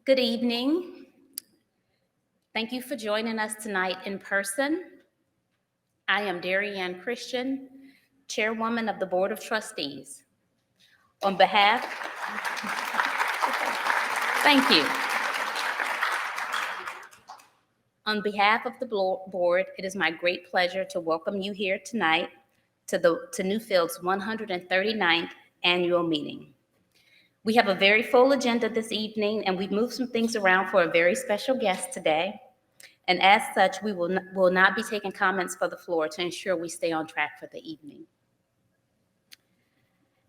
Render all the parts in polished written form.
Good evening. Thank you for joining us tonight in person. I am Darrianne Christian, Chairwoman of the Board of Trustees. On behalf, thank you. On behalf of the board, it is my great pleasure to welcome you here tonight to Newfields' 139th annual meeting. We have a very full agenda this evening, and we've moved some things around for a very special guest today. And as such, we will not be taking comments for the floor to ensure we stay on track for the evening.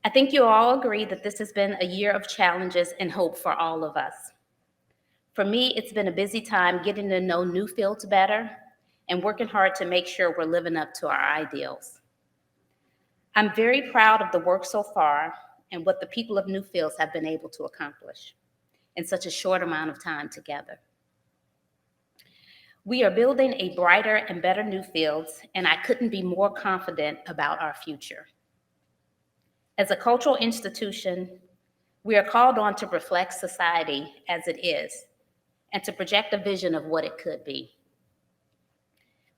I think you all agree that this has been a year of challenges and hope for all of us. For me, it's been a busy time getting to know Newfields better and working hard to make sure we're living up to our ideals. I'm very proud of the work so far and what the people of Newfields have been able to accomplish in such a short amount of time together. We are building a brighter and better Newfields, and I couldn't be more confident about our future. As a cultural institution, we are called on to reflect society as it is and to project a vision of what it could be.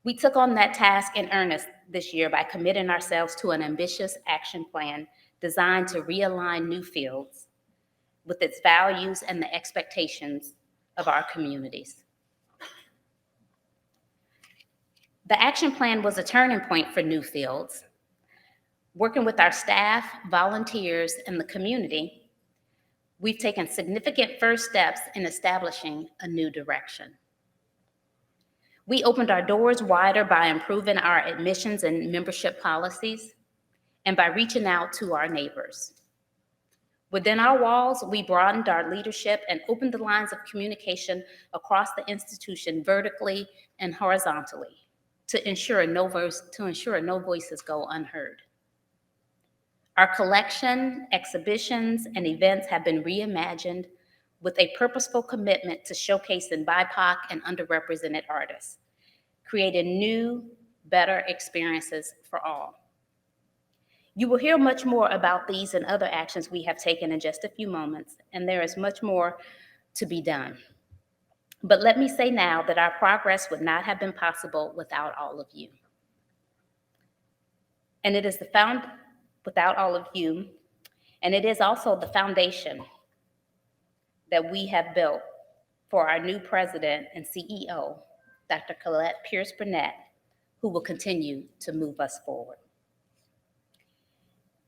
We took on that task in earnest this year by committing ourselves to an ambitious action plan designed to realign Newfields with its values and the expectations of our communities. The action plan was a turning point for Newfields. Working with our staff, volunteers, and the community, we've taken significant first steps in establishing a new direction. We opened our doors wider by improving our admissions and membership policies and by reaching out to our neighbors. Within our walls, we broadened our leadership and opened the lines of communication across the institution vertically and horizontally to ensure no voices go unheard. Our collection, exhibitions, and events have been reimagined with a purposeful commitment to showcasing BIPOC and underrepresented artists, creating new, better experiences for all. You will hear much more about these and other actions we have taken in just a few moments, and there is much more to be done. But let me say now that our progress would not have been possible without all of you. And it is without all of you, and it is also the foundation that we have built for our new president and CEO, Dr. Colette Burnett, who will continue to move us forward.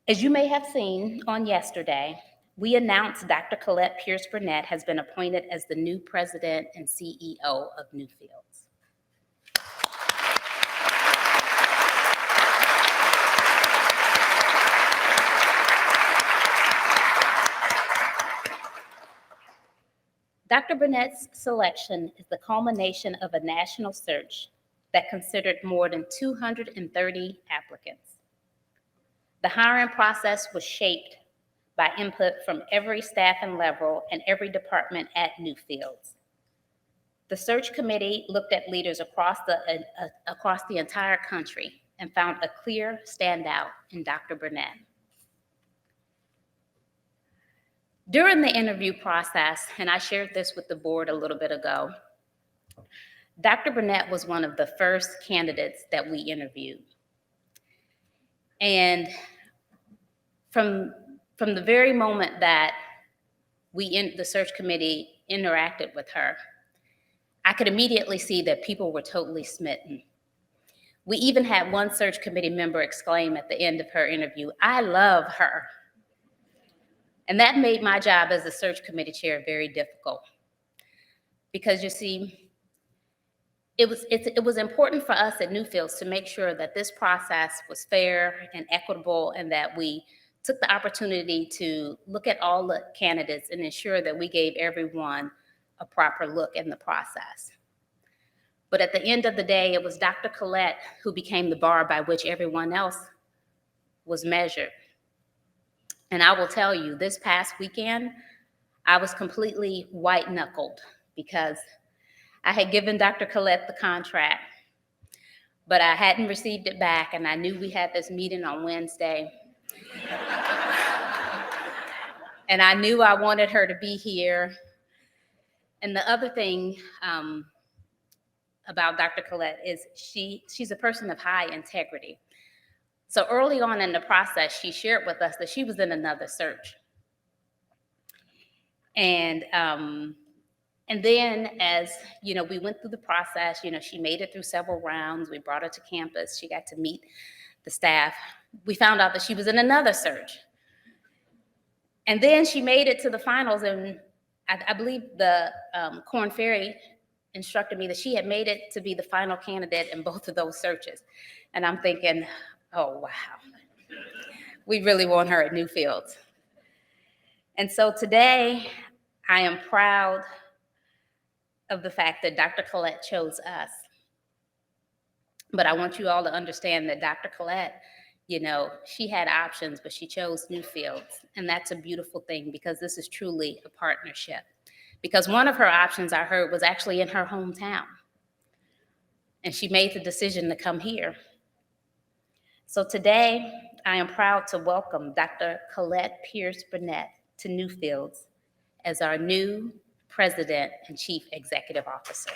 As you may have seen on yesterday, we announced Dr. Colette Burnett has been appointed as the new president and CEO of Newfields. Dr. Burnett's selection is the culmination of a national search that considered more than 230 applicants. The hiring process was shaped by input from every staffing level and every department at Newfields. The search committee looked at leaders across the entire country and found a clear standout in Dr. Burnett. During the interview process, and I shared this with the board a little bit ago, Dr. Burnett was one of the first candidates that we interviewed. And from the very moment that the search committee interacted with her, I could immediately see that people were totally smitten. We even had one search committee member exclaim at the end of her interview, "I love her." And that made my job as the search committee chair very difficult. Because you see, it was important for us at Newfields to make sure that this process was fair and equitable and that we took the opportunity to look at all the candidates and ensure that we gave everyone a proper look in the process. But at the end of the day, it was Dr. Colette who became the bar by which everyone else was measured. And I will tell you, this past weekend, I was completely white-knuckled because I had given Dr. Colette the contract, but I hadn't received it back, and I knew we had this meeting on Wednesday. And I knew I wanted her to be here. And the other thing about Dr. Colette is she's a person of high integrity. So early on in the process, she shared with us that she was in another search. And then as, we went through the process, she made it through several rounds. We brought her to campus. She got to meet the staff. We found out that she was in another search. And then she made it to the finals, and I believe the Korn Ferry instructed me that she had made it to be the final candidate in both of those searches. And I'm thinking, oh, wow. We really want her at Newfields. And so today, I am proud of the fact that Dr. Colette chose us. But I want you all to understand that Dr. Colette, she had options, but she chose Newfields. And that's a beautiful thing, because this is truly a partnership. Because one of her options, I heard, was actually in her hometown. And she made the decision to come here. So today, I am proud to welcome Dr. Colette Burnett to Newfields as our new President and Chief Executive Officer.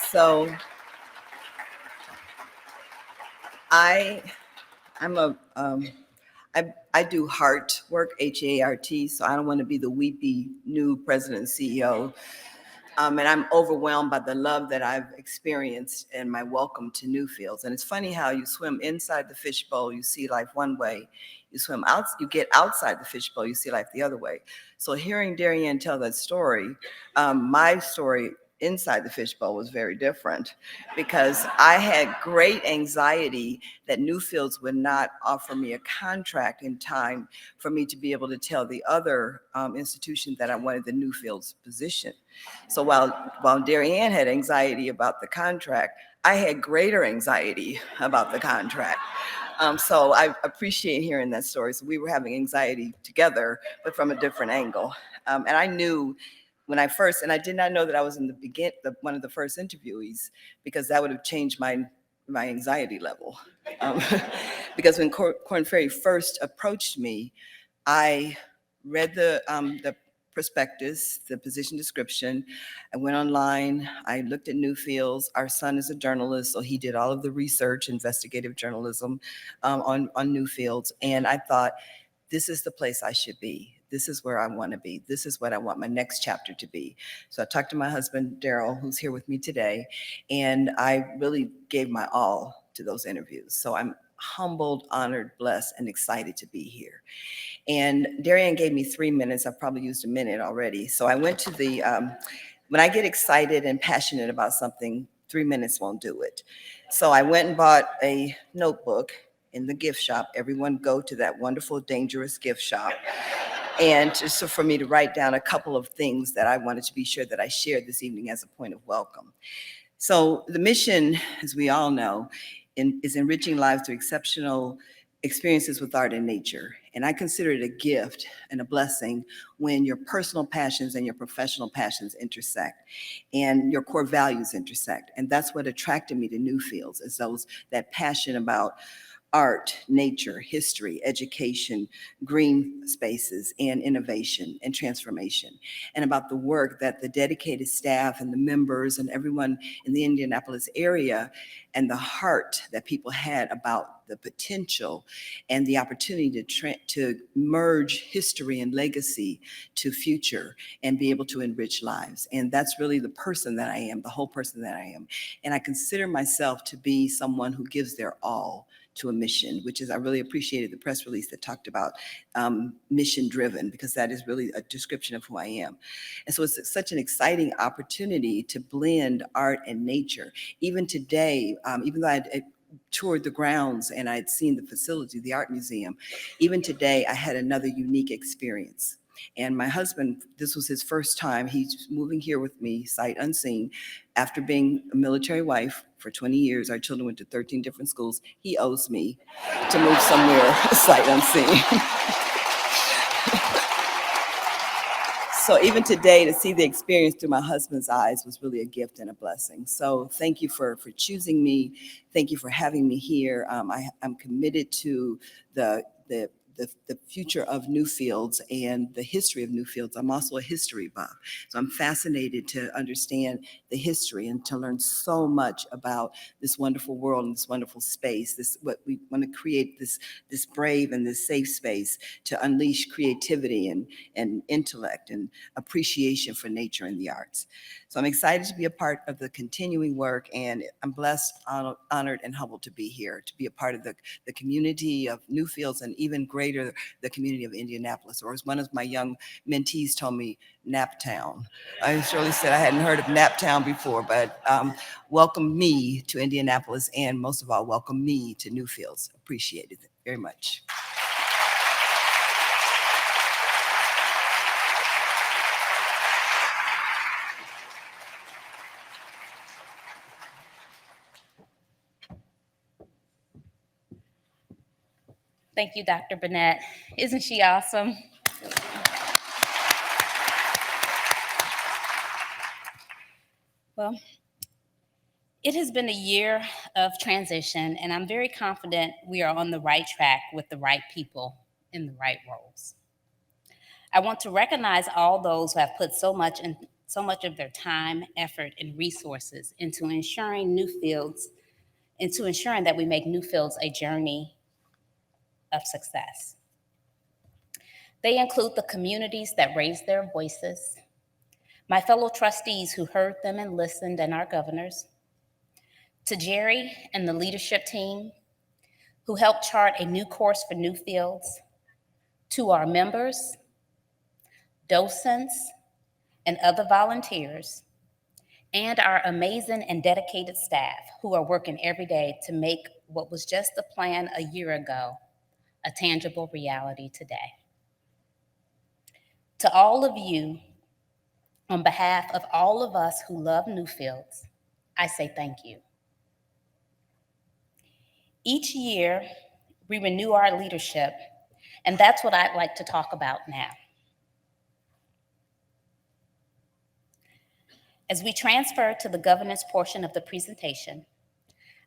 So I do heart work, HART, so I don't want to be the weepy new president and CEO. And I'm overwhelmed by the love that I've experienced in my welcome to Newfields. And it's funny how you swim inside the fishbowl, you see life one way. You swim out, you get outside the fishbowl, you see life the other way. So hearing Darianne tell that story, my story inside the fishbowl was very different, because I had great anxiety that Newfields would not offer me a contract in time for me to be able to tell the other institution that I wanted the Newfields position. So while Darianne had anxiety about the contract, I had greater anxiety about the contract. So I appreciate hearing that story. So we were having anxiety together, but from a different angle. And I knew when I first, and I did not know that I was in one of the first interviewees, because that would have changed my anxiety level. Because when Korn Ferry first approached me, I read the prospectus, the position description. I went online, I looked at Newfields. Our son is a journalist, so he did all of the research, investigative journalism on Newfields. And I thought, this is the place I should be. This is where I want to be. This is what I want my next chapter to be. So I talked to my husband, Daryl, who's here with me today, and I really gave my all to those interviews. So I'm humbled, honored, blessed, and excited to be here. And Darianne gave me 3 minutes. I've probably used a minute already. So I went to when I get excited and passionate about something, 3 minutes won't do it. So I went and bought a notebook in the gift shop. Everyone go to that wonderful, dangerous gift shop. And just for me to write down a couple of things that I wanted to be sure that I shared this evening as a point of welcome. So the mission, as we all know, is enriching lives through exceptional experiences with art and nature. And I consider it a gift and a blessing when your personal passions and your professional passions intersect and your core values intersect. And that's what attracted me to Newfields, is that passion about art, nature, history, education, green spaces, and innovation and transformation, and about the work that the dedicated staff and the members and everyone in the Indianapolis area, and the heart that people had about the potential and the opportunity to merge history and legacy to future and be able to enrich lives. And that's really the person that I am, the whole person that I am. And I consider myself to be someone who gives their all to a mission, which is, I really appreciated the press release that talked about mission driven, because that is really a description of who I am. And so it's such an exciting opportunity to blend art and nature. Even today, even though I toured the grounds and I'd seen the facility, the art museum, even today I had another unique experience. And my husband, this was his first time. He's moving here with me, sight unseen. After being a military wife for 20 years, our children went to 13 different schools. He owes me to move somewhere sight unseen. So even today, to see the experience through my husband's eyes was really a gift and a blessing. So thank you for choosing me. Thank you for having me here. I'm committed to the future of Newfields and the history of Newfields. I'm also a history buff, so I'm fascinated to understand the history and to learn so much about this wonderful world and this wonderful space. This what we want to create, this brave and this safe space to unleash creativity and intellect and appreciation for nature and the arts. So I'm excited to be a part of the continuing work, and I'm blessed, honored, and humbled to be here, to be a part of the community of Newfields and even greater, the community of Indianapolis, or as one of my young mentees told me, Naptown. I surely said I hadn't heard of Naptown before, but welcome me to Indianapolis, and most of all, welcome me to Newfields. Appreciate it very much. Thank you, Dr. Burnett. Isn't she awesome? Well, it has been a year of transition, and I'm very confident we are on the right track with the right people in the right roles. I want to recognize all those who have put so much of their time, effort, and resources into ensuring that we make Newfields a journey of success. They include the communities that raised their voices, my fellow trustees who heard them and listened, and our governors, to Jerry and the leadership team who helped chart a new course for Newfields, to our members, docents, and other volunteers, and our amazing and dedicated staff who are working every day to make what was just a plan a year ago a tangible reality today. To all of you, on behalf of all of us who love Newfields, I say thank you. Each year, we renew our leadership, and that's what I'd like to talk about now. As we transfer to the governance portion of the presentation,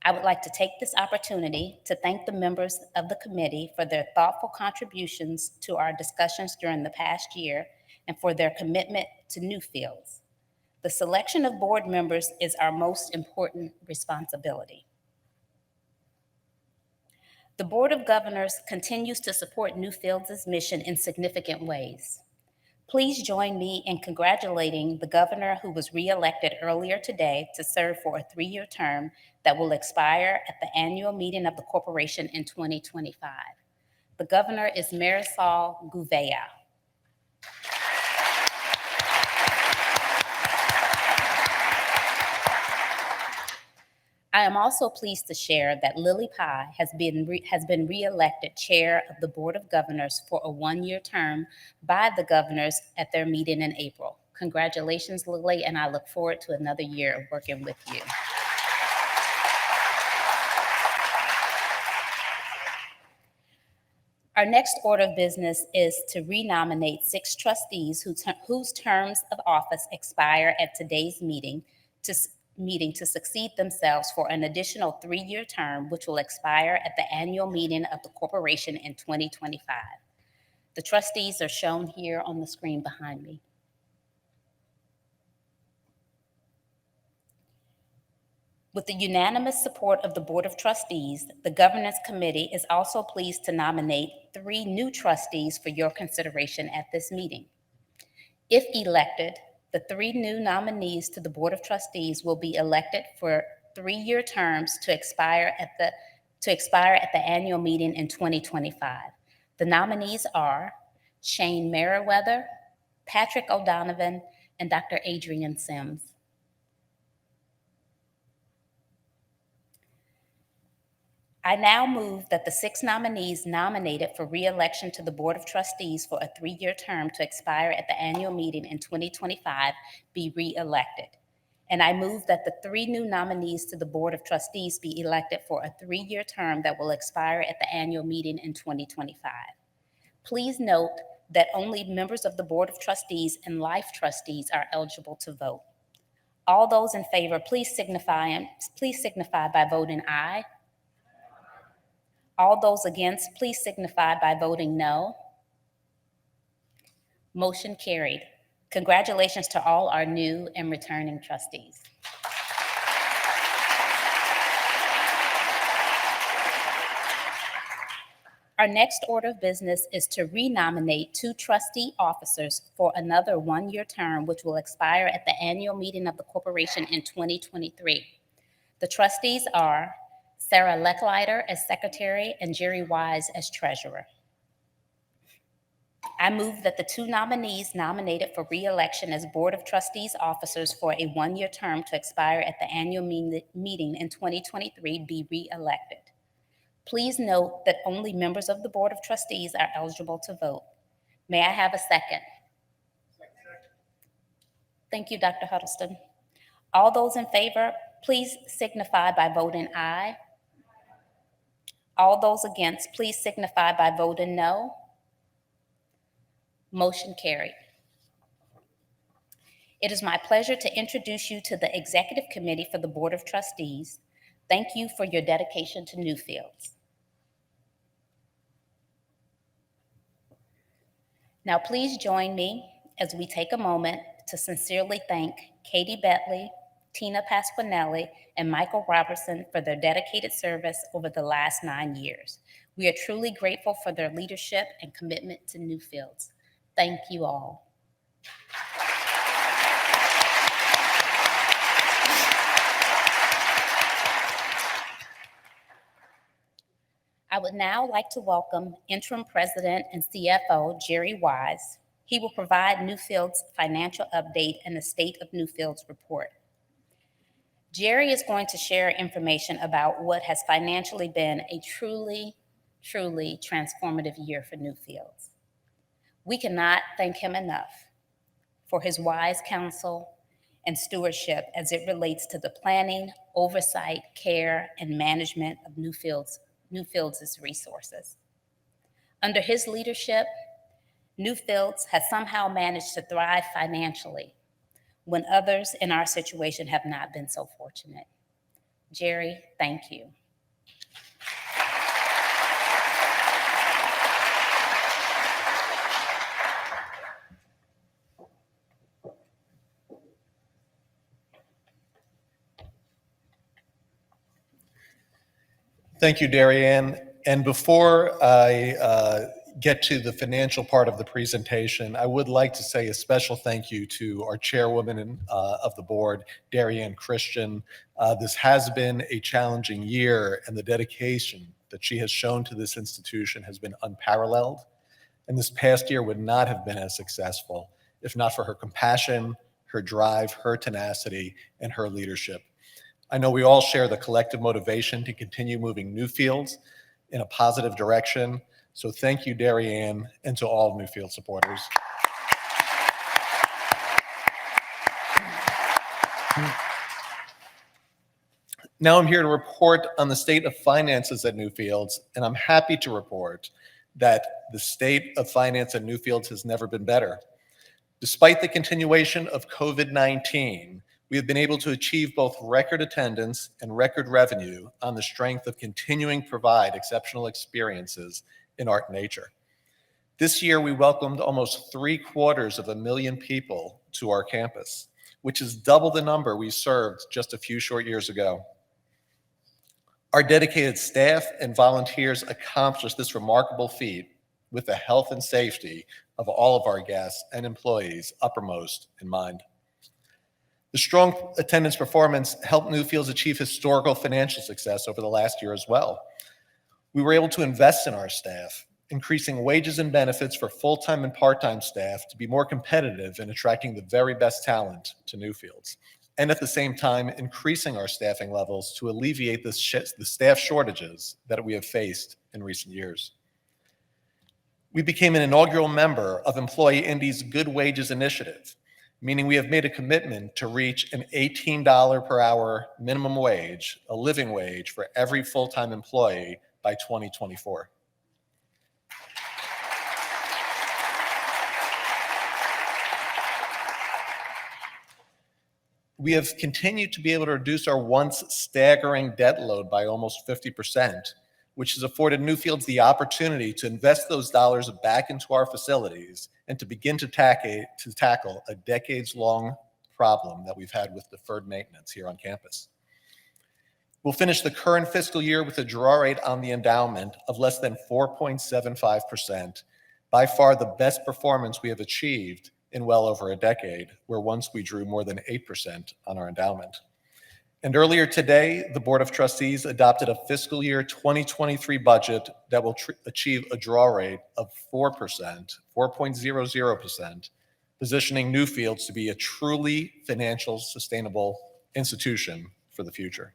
I would like to take this opportunity to thank the members of the committee for their thoughtful contributions to our discussions during the past year and for their commitment to Newfields. The selection of board members is our most important responsibility. The Board of Governors continues to support Newfields' mission in significant ways. Please join me in congratulating the governor who was re-elected earlier today to serve for a 3-year term that will expire at the annual meeting of the corporation in 2025. The governor is Marisol Gouveia. I am also pleased to share that Lily Pye has been re-elected chair of the Board of Governors for a 1-year term by the governors at their meeting in April. Congratulations, Lily, and I look forward to another year of working with you. Our next order of business is to renominate 6 trustees whose terms of office expire at today's meeting to succeed themselves for an additional 3-year term, which will expire at the annual meeting of the corporation in 2025. The trustees are shown here on the screen behind me. With the unanimous support of the Board of Trustees, the Governance Committee is also pleased to nominate 3 new trustees for your consideration at this meeting. If elected, the 3 new nominees to the Board of Trustees will be elected for 3-year terms to expire at the annual meeting in 2025. The nominees are Shane Merriweather, Patrick O'Donovan, and Dr. Adrian Sims. I now move that the 6 nominees nominated for re-election to the Board of Trustees for a 3-year term to expire at the annual meeting in 2025 be re-elected. And I move that the 3 new nominees to the Board of Trustees be elected for a 3-year term that will expire at the annual meeting in 2025. Please note that only members of the Board of Trustees and Life Trustees are eligible to vote. All those in favor, please signify by voting aye. All those against, please signify by voting no. Motion carried. Congratulations to all our new and returning trustees. Our next order of business is to renominate 2 trustee officers for another 1-year term, which will expire at the annual meeting of the corporation in 2023. The trustees are Sarah Lecklider as secretary and Jerry Wise as treasurer. I move that the 2 nominees nominated for re-election as Board of Trustees officers for a 1-year term to expire at the annual meeting in 2023 be re-elected. Please note that only members of the Board of Trustees are eligible to vote. May I have a second? Thank you, Dr. Huddleston. All those in favor, please signify by voting aye. All those against, please signify by voting no. Motion carried. It is my pleasure to introduce you to the Executive Committee for the Board of Trustees. Thank you for your dedication to Newfields. Now please join me as we take a moment to sincerely thank Katie Bentley, Tina Pasquinelli, and Michael Robertson for their dedicated service over the last 9 years. We are truly grateful for their leadership and commitment to Newfields. Thank you all. I would now like to welcome Interim President and CFO Jerry Wise. He will provide Newfields' financial update and the State of Newfields report. Jerry is going to share information about what has financially been a truly transformative year for Newfields. We cannot thank him enough for his wise counsel and stewardship as it relates to the planning, oversight, care, and management of Newfields' resources. Under his leadership, Newfields has somehow managed to thrive financially when others in our situation have not been so fortunate. Jerry, thank you. Thank you, Darianne. And before I get to the financial part of the presentation, I would like to say a special thank you to our chairwoman of the board, Darianne Christian. This has been a challenging year, and the dedication that she has shown to this institution has been unparalleled. And this past year would not have been as successful if not for her compassion, her drive, her tenacity, and her leadership. I know we all share the collective motivation to continue moving Newfields in a positive direction. So thank you, Darianne, and to all Newfields supporters. Now I'm here to report on the state of finances at Newfields, and I'm happy to report that the state of finance at Newfields has never been better. Despite the continuation of COVID-19, we have been able to achieve both record attendance and record revenue on the strength of continuing to provide exceptional experiences in art and nature. This year, we welcomed almost 750,000 people to our campus, which is double the number we served just a few short years ago. Our dedicated staff and volunteers accomplished this remarkable feat with the health and safety of all of our guests and employees uppermost in mind. The strong attendance performance helped Newfields achieve historical financial success over the last year as well. We were able to invest in our staff, increasing wages and benefits for full-time and part-time staff to be more competitive in attracting the very best talent to Newfields. and at the same time increasing our staffing levels to alleviate the staff shortages that we have faced in recent years. We became an inaugural member of Employee Indy's Good Wages Initiative, meaning we have made a commitment to reach an $18 per hour minimum wage, a living wage for every full-time employee by 2024. We have continued to be able to reduce our once staggering debt load by almost 50%, which has afforded Newfields the opportunity to invest those dollars back into our facilities and to begin to tackle a decades-long problem that we've had with deferred maintenance here on campus. We'll finish the current fiscal year with a draw rate on the endowment of less than 4.75%, by far the best performance we have achieved in well over a decade, where once we drew more than 8% on our endowment. And earlier today, the Board of Trustees adopted a fiscal year 2023 budget that will achieve a draw rate of 4.00%, positioning Newfields to be a truly financial sustainable institution for the future.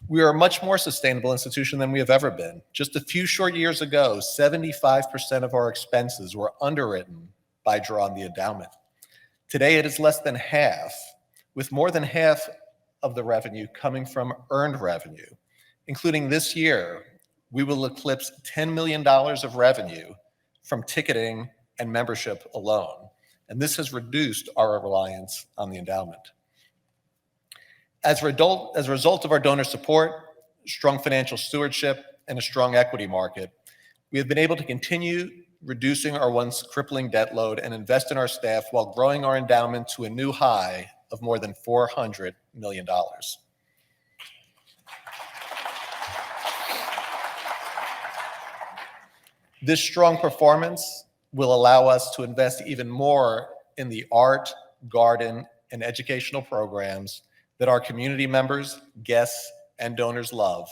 We are a much more sustainable institution than we have ever been. Just a few short years ago, 75% of our expenses were underwritten by draw on the endowment. Today, it is less than half, with more than half of the revenue coming from earned revenue. Including this year, we will eclipse $10 million of revenue from ticketing and membership alone, and this has reduced our reliance on the endowment. As a result of our donor support, strong financial stewardship, and a strong equity market, we have been able to continue reducing our once crippling debt load and invest in our staff while growing our endowment to a new high of more than $400 million. This strong performance will allow us to invest even more in the art, garden, and educational programs that our community members, guests, and donors love,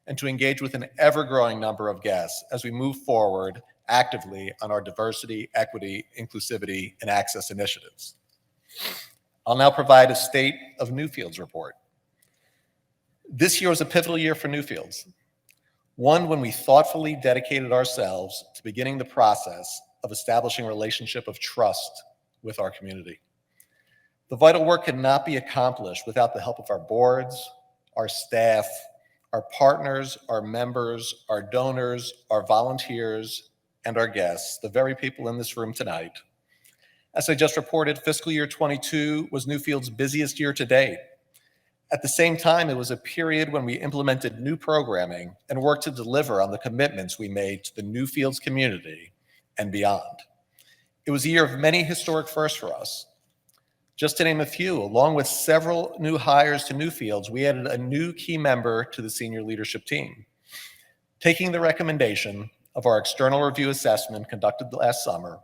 and to engage with an ever-growing number of guests as we move forward actively on our diversity, equity, inclusivity, and access initiatives. I'll now provide a State of Newfields report. This year was a pivotal year for Newfields, one when we thoughtfully dedicated ourselves to beginning the process of establishing a relationship of trust with our community. The vital work cannot be accomplished without the help of our boards, our staff, our partners, our members, our donors, our volunteers, and our guests, the very people in this room tonight. As I just reported, fiscal year 22 was Newfields' busiest year to date. At the same time, it was a period when we implemented new programming and worked to deliver on the commitments we made to the Newfields community and beyond. It was a year of many historic firsts for us. Just to name a few, along with several new hires to Newfields, we added a new key member to the senior leadership team. Taking the recommendation of our external review assessment conducted last summer,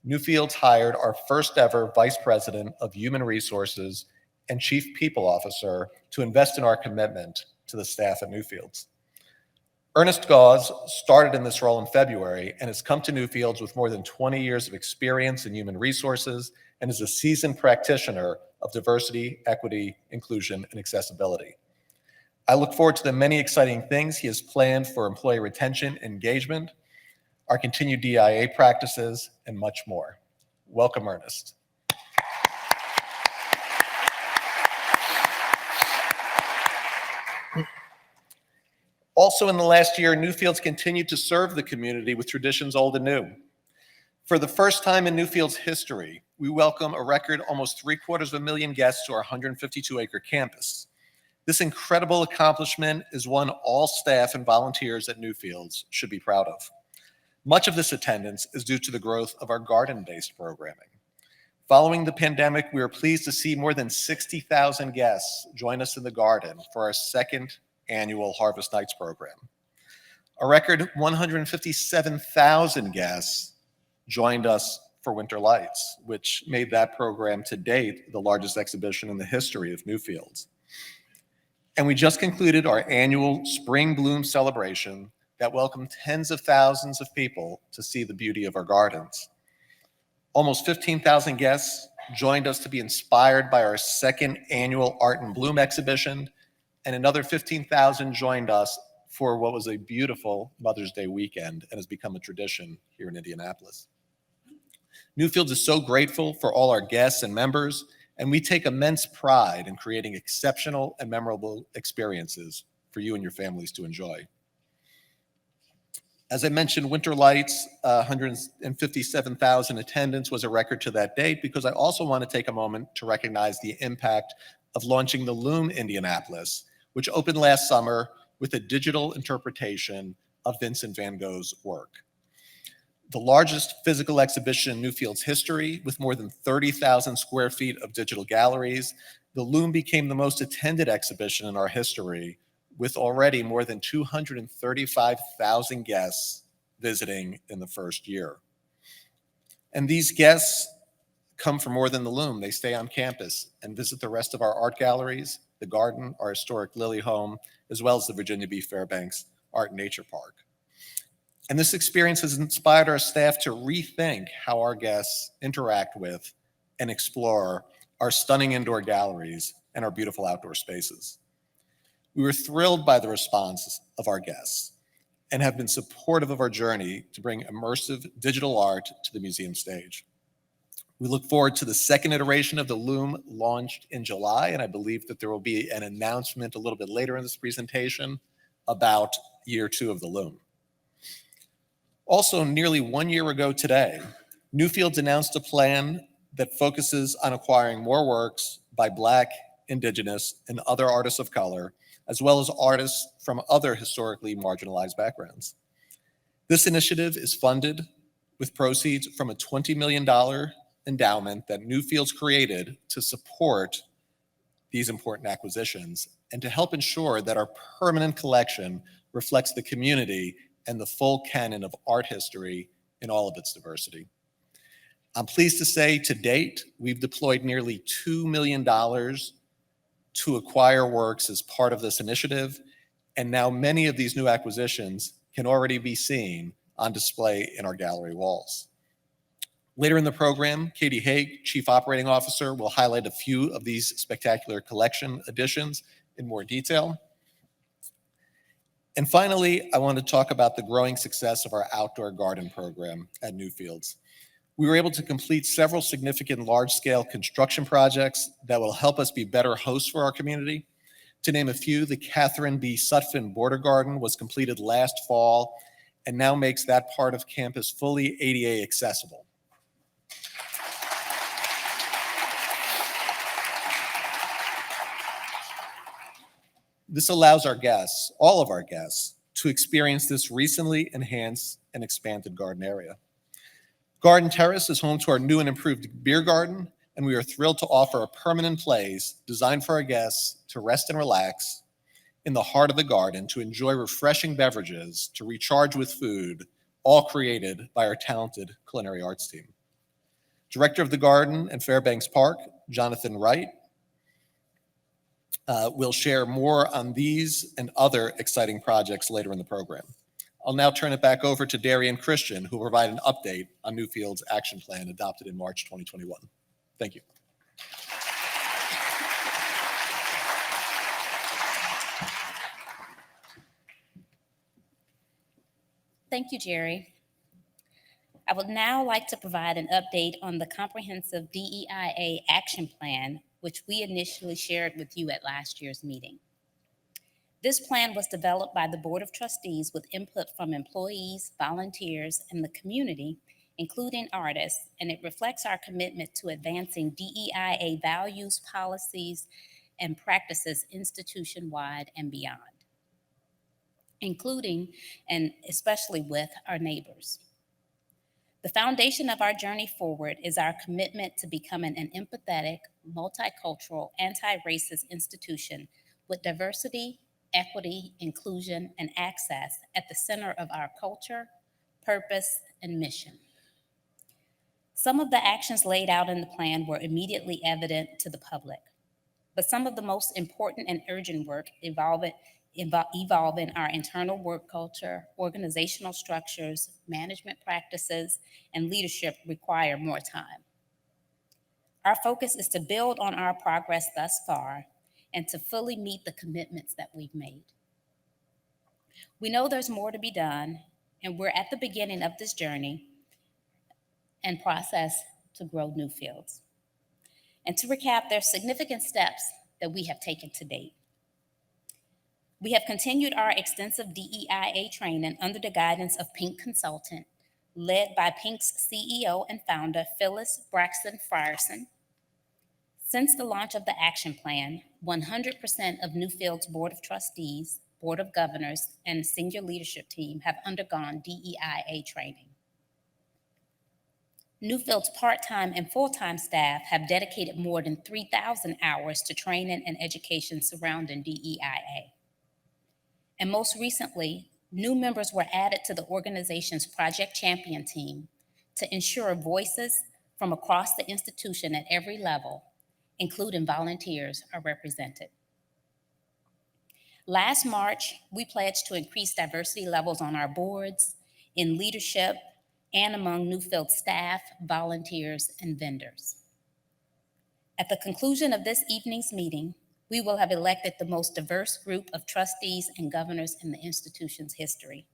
Newfields hired our first ever Vice President of Human Resources and Chief People Officer to invest in our commitment to the staff at Newfields. Ernest Gauze started in this role in February and has come to Newfields with more than 20 years of experience in human resources and is a seasoned practitioner of diversity, equity, inclusion, and accessibility. I look forward to the many exciting things he has planned for employee retention, engagement, our continued DIA practices, and much more. Welcome, Ernest. Also in the last year, Newfields continued to serve the community with traditions old and new. For the first time in Newfields history, we welcome a record almost 750,000 guests to our 152-acre campus. This incredible accomplishment is one all staff and volunteers at Newfields should be proud of. Much of this attendance is due to the growth of our garden-based programming. Following the pandemic, we are pleased to see more than 60,000 guests join us in the garden for our second annual Harvest Nights program. A record 157,000 guests joined us for Winter Lights, which made that program to date the largest exhibition in the history of Newfields. And we just concluded our annual Spring Bloom celebration that welcomed tens of thousands of people to see the beauty of our gardens. Almost 15,000 guests joined us to be inspired by our second annual Art in Bloom exhibition, and another 15,000 joined us for what was a beautiful Mother's Day weekend and has become a tradition here in Indianapolis. Newfields is so grateful for all our guests and members, and we take immense pride in creating exceptional and memorable experiences for you and your families to enjoy. As I mentioned, Winter Lights, 157,000 attendance was a record to that date, because I also want to take a moment to recognize the impact of launching the Loom Indianapolis, which opened last summer with a digital interpretation of Vincent van Gogh's work. The largest physical exhibition in Newfields history, with more than 30,000 square feet of digital galleries, the Loom became the most attended exhibition in our history, with already more than 235,000 guests visiting in the first year. And these guests come for more than the Loom. They stay on campus and visit the rest of our art galleries, the garden, our historic Lily home, as well as the Virginia Beach Fairbanks Art and Nature Park. And this experience has inspired our staff to rethink how our guests interact with and explore our stunning indoor galleries and our beautiful outdoor spaces. We were thrilled by the response of our guests and have been supportive of our journey to bring immersive digital art to the museum stage. We look forward to the second iteration of the Loom, launched in July, and I believe that there will be an announcement a little bit later in this presentation about year 2 of the Loom. Also, nearly 1 year ago today, Newfields announced a plan that focuses on acquiring more works by Black, Indigenous, and other artists of color, as well as artists from other historically marginalized backgrounds. This initiative is funded with proceeds from a $20 million endowment that Newfields created to support these important acquisitions and to help ensure that our permanent collection reflects the community and the full canon of art history in all of its diversity. I'm pleased to say, to date, we've deployed nearly $2 million to acquire works as part of this initiative, and now many of these new acquisitions can already be seen on display in our gallery walls. Later in the program, Katie Hague, Chief Operating Officer, will highlight a few of these spectacular collection additions in more detail. And finally, I want to talk about the growing success of our outdoor garden program at Newfields. We were able to complete several significant large-scale construction projects that will help us be better hosts for our community. To name a few, the Catherine B. Sutphin Border Garden was completed last fall and now makes that part of campus fully ADA accessible. This allows our guests, all of our guests, to experience this recently enhanced and expanded garden area. Garden Terrace is home to our new and improved beer garden, and we are thrilled to offer a permanent place designed for our guests to rest and relax in the heart of the garden, to enjoy refreshing beverages, to recharge with food, all created by our talented culinary arts team. Director of the Garden and Fairbanks Park, Jonathan Wright, will share more on these and other exciting projects later in the program. I'll now turn it back over to Darian Christian, who will provide an update on Newfields' action plan adopted in March 2021. Thank you. Thank you, Jerry. I would now like to provide an update on the comprehensive DEIA action plan, which we initially shared with you at last year's meeting. This plan was developed by the Board of Trustees with input from employees, volunteers, and the community, including artists, and it reflects our commitment to advancing DEIA values, policies, and practices institution-wide and beyond, including and especially with our neighbors. The foundation of our journey forward is our commitment to becoming an empathetic, multicultural, anti-racist institution with diversity, equity, inclusion, and access at the center of our culture, purpose, and mission. Some of the actions laid out in the plan were immediately evident to the public, but some of the most important and urgent work evolving our internal work culture, organizational structures, management practices, and leadership require more time. Our focus is to build on our progress thus far and to fully meet the commitments that we've made. We know there's more to be done, and we're at the beginning of this journey and process to grow Newfields. And to recap, there's significant steps that we have taken to date. We have continued our extensive DEIA training under the guidance of Pink Consultant, led by Pink's CEO and founder, Phyllis Braxton Frierson. Since the launch of the action plan, 100% of Newfields' Board of Trustees, Board of Governors, and senior leadership team have undergone DEIA training. Newfields' part-time and full-time staff have dedicated more than 3,000 hours to training and education surrounding DEIA. And most recently, new members were added to the organization's Project Champion team to ensure voices from across the institution at every level, including volunteers, are represented. Last March, we pledged to increase diversity levels on our boards, in leadership, and among Newfields staff, volunteers, and vendors. At the conclusion of this evening's meeting, we will have elected the most diverse group of trustees and governors in the institution's history,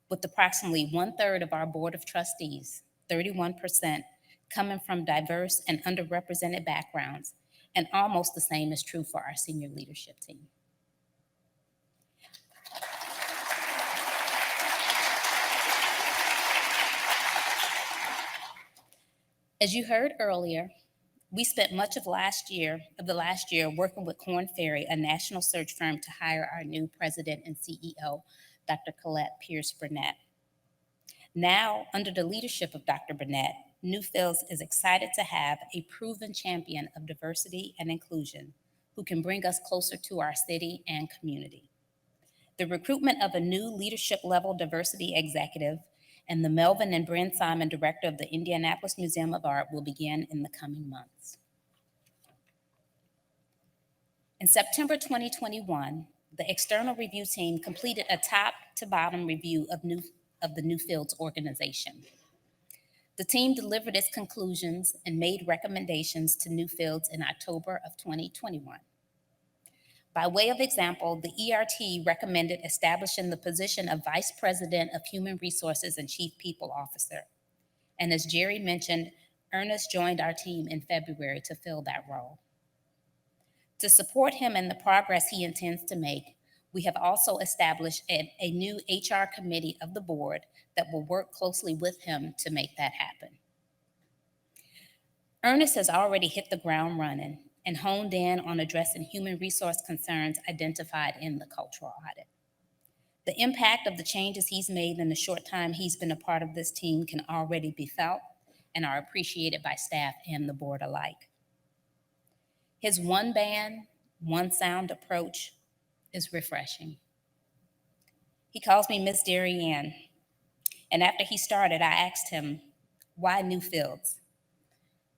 with approximately 1/3 of our Board of Trustees, 31%, coming from diverse and underrepresented backgrounds, and almost the same is true for our senior leadership team. As you heard earlier, we spent much of the last year working with Korn Ferry, a national search firm, to hire our new president and CEO, Dr. Colette Burnett. Now, under the leadership of Dr. Burnett, Newfields is excited to have a proven champion of diversity and inclusion who can bring us closer to our city and community. The recruitment of a new leadership-level diversity executive and the Melvin and Bryn Simon director of the Indianapolis Museum of Art will begin in the coming months. In September 2021, the external review team completed a top-to-bottom review of the Newfields organization. The team delivered its conclusions and made recommendations to Newfields in October of 2021. By way of example, the ERT recommended establishing the position of Vice President of Human Resources and Chief People Officer. And as Jerry mentioned, Ernest joined our team in February to fill that role. To support him in the progress he intends to make, we have also established a new HR committee of the board that will work closely with him to make that happen. Ernest has already hit the ground running and honed in on addressing human resource concerns identified in the cultural audit. The impact of the changes he's made in the short time he's been a part of this team can already be felt and are appreciated by staff and the board alike. His one band, one sound approach is refreshing. He calls me Miss Darien, and after he started, I asked him, why Newfields?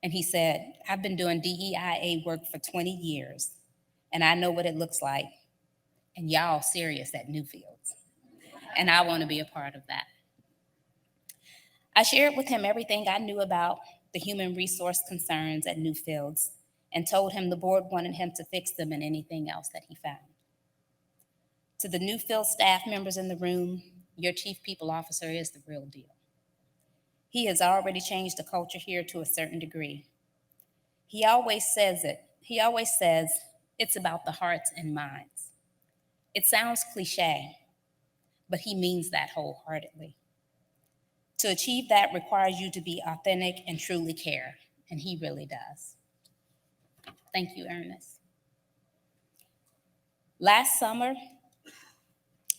And he said, I've been doing DEIA work for 20 years, and I know what it looks like, and y'all serious at Newfields, and I want to be a part of that. I shared with him everything I knew about the human resource concerns at Newfields and told him the board wanted him to fix them and anything else that he found. To the Newfields staff members in the room, your Chief People Officer is the real deal. He has already changed the culture here to a certain degree. He always says it's about the hearts and minds. It sounds cliche, but he means that wholeheartedly. To achieve that requires you to be authentic and truly care, and he really does. Thank you, Ernest. Last summer,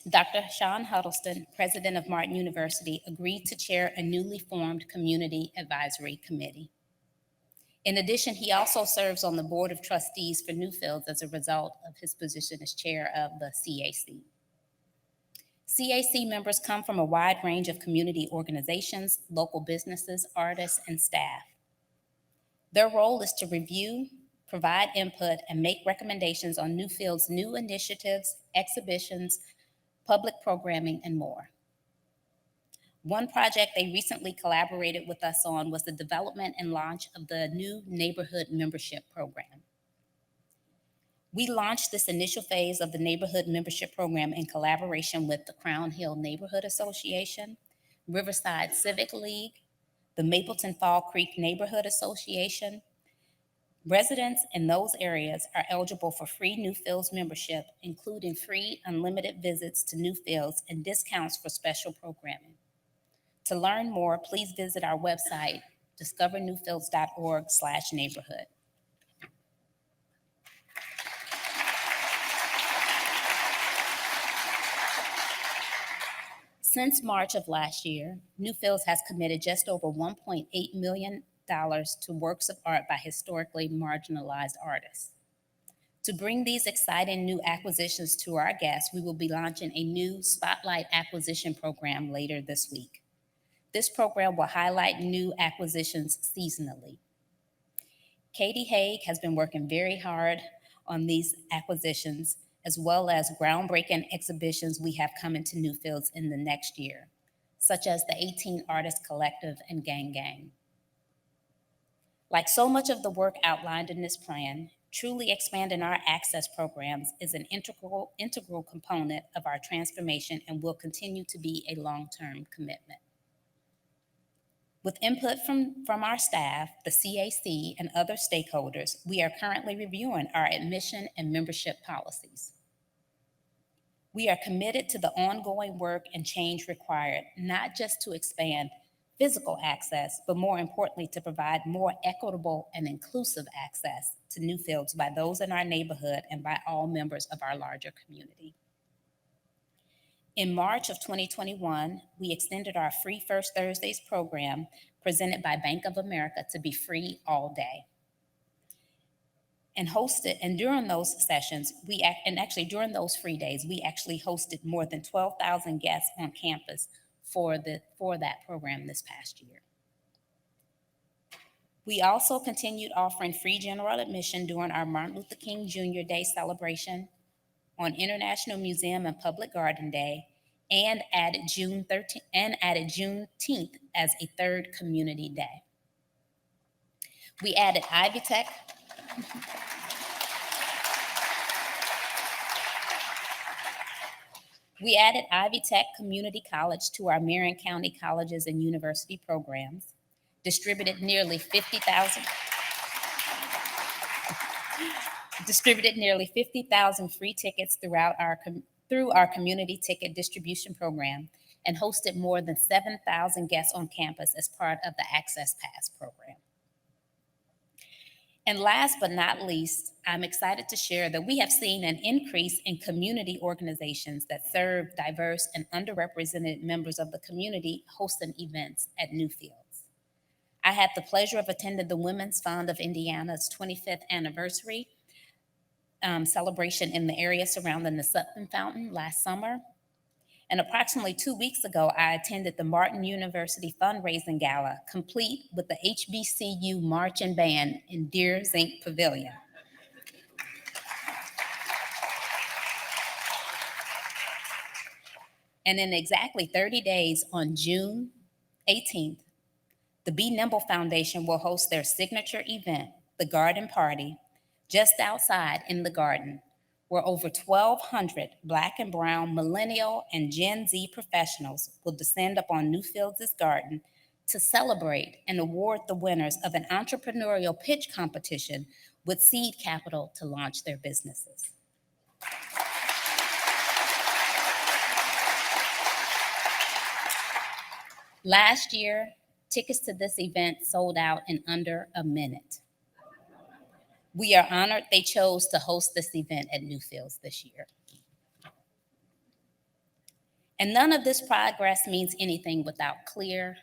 Dr. Sean Huddleston, president of Martin University, agreed to chair a newly formed community advisory committee. In addition, he also serves on the board of trustees for Newfields as a result of his position as chair of the CAC. CAC members come from a wide range of community organizations, local businesses, artists, and staff. Their role is to review, provide input, and make recommendations on Newfields' new initiatives, exhibitions, public programming, and more. One project they recently collaborated with us on was the development and launch of the new neighborhood membership program. We launched this initial phase of the neighborhood membership program in collaboration with the Crown Hill Neighborhood Association, Riverside Civic League, the Mapleton Fall Creek Neighborhood Association. Residents in those areas are eligible for free Newfields membership, including free unlimited visits to Newfields and discounts for special programming. To learn more, please visit our website, discovernewfields.org/neighborhood. Since March of last year, Newfields has committed just over $1.8 million to works of art by historically marginalized artists. To bring these exciting new acquisitions to our guests, we will be launching a new Spotlight Acquisition program later this week. This program will highlight new acquisitions seasonally. Katie Hague has been working very hard on these acquisitions, as well as groundbreaking exhibitions we have coming to Newfields in the next year, such as the 18 Artist Collective and Gang Gang. Like so much of the work outlined in this plan, truly expanding our access programs is an integral component of our transformation and will continue to be a long-term commitment. With input from our staff, the CAC, and other stakeholders, we are currently reviewing our admission and membership policies. We are committed to the ongoing work and change required, not just to expand physical access, but more importantly, to provide more equitable and inclusive access to Newfields by those in our neighborhood and by all members of our larger community. In March of 2021, we extended our Free First Thursdays program presented by Bank of America to be free all day. And during those sessions, during those free days, we actually hosted more than 12,000 guests on campus for that program this past year. We also continued offering free general admission during our Martin Luther King Jr. Day celebration, on International Museum and Public Garden Day, and added Juneteenth as a third community day. We added Ivy Tech. We added Ivy Tech Community College to our Marion County colleges and university programs, distributed nearly 50,000 free tickets through our community ticket distribution program, and hosted more than 7,000 guests on campus as part of the Access Pass program. And last but not least, I'm excited to share that we have seen an increase in community organizations that serve diverse and underrepresented members of the community hosting events at Newfields. I had the pleasure of attending the Women's Fund of Indiana's 25th anniversary celebration in the area surrounding the Sutton Fountain last summer. And approximately 2 weeks ago, I attended the Martin University Fundraising Gala, complete with the HBCU Marching Band in Deer Zinc Pavilion. And in exactly 30 days, on June 18th, the Be Nimble Foundation will host their signature event, the Garden Party, just outside in the garden, where over 1,200 Black and Brown millennial and Gen Z professionals will descend upon Newfields' garden to celebrate and award the winners of an entrepreneurial pitch competition with seed capital to launch their businesses. Last year, tickets to this event sold out in under a minute. We are honored they chose to host this event at Newfields this year. And none of this progress means anything without clear,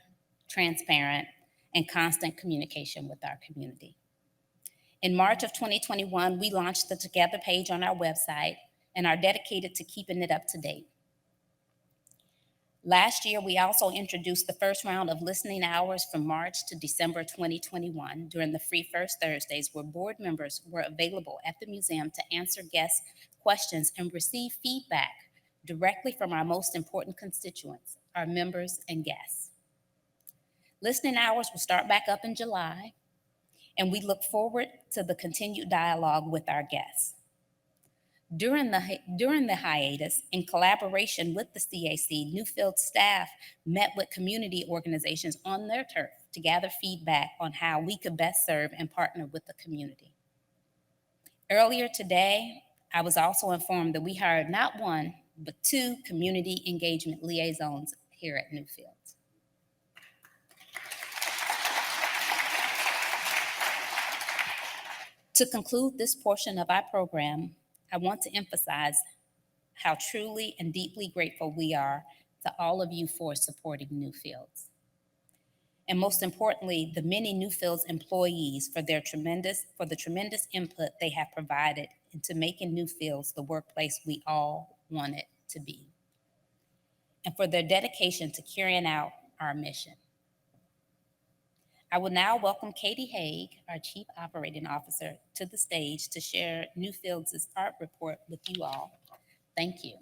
transparent, and constant communication with our community. In March of 2021, we launched the Together page on our website and are dedicated to keeping it up to date. Last year, we also introduced the first round of listening hours from March to December 2021 during the Free First Thursdays, where board members were available at the museum to answer guest questions and receive feedback directly from our most important constituents, our members and guests. Listening hours will start back up in July, and we look forward to the continued dialogue with our guests. During the hiatus, in collaboration with the CAC, Newfields staff met with community organizations on their turf to gather feedback on how we could best serve and partner with the community. Earlier today, I was also informed that we hired not one, but 2 community engagement liaisons here at Newfields. To conclude this portion of our program, I want to emphasize how truly and deeply grateful we are to all of you for supporting Newfields. And most importantly, the many Newfields employees for the tremendous input they have provided into making Newfields the workplace we all want it to be, and for their dedication to carrying out our mission. I will now welcome Katie Hague, our Chief Operating Officer, to the stage to share Newfields' art report with you all. Thank you.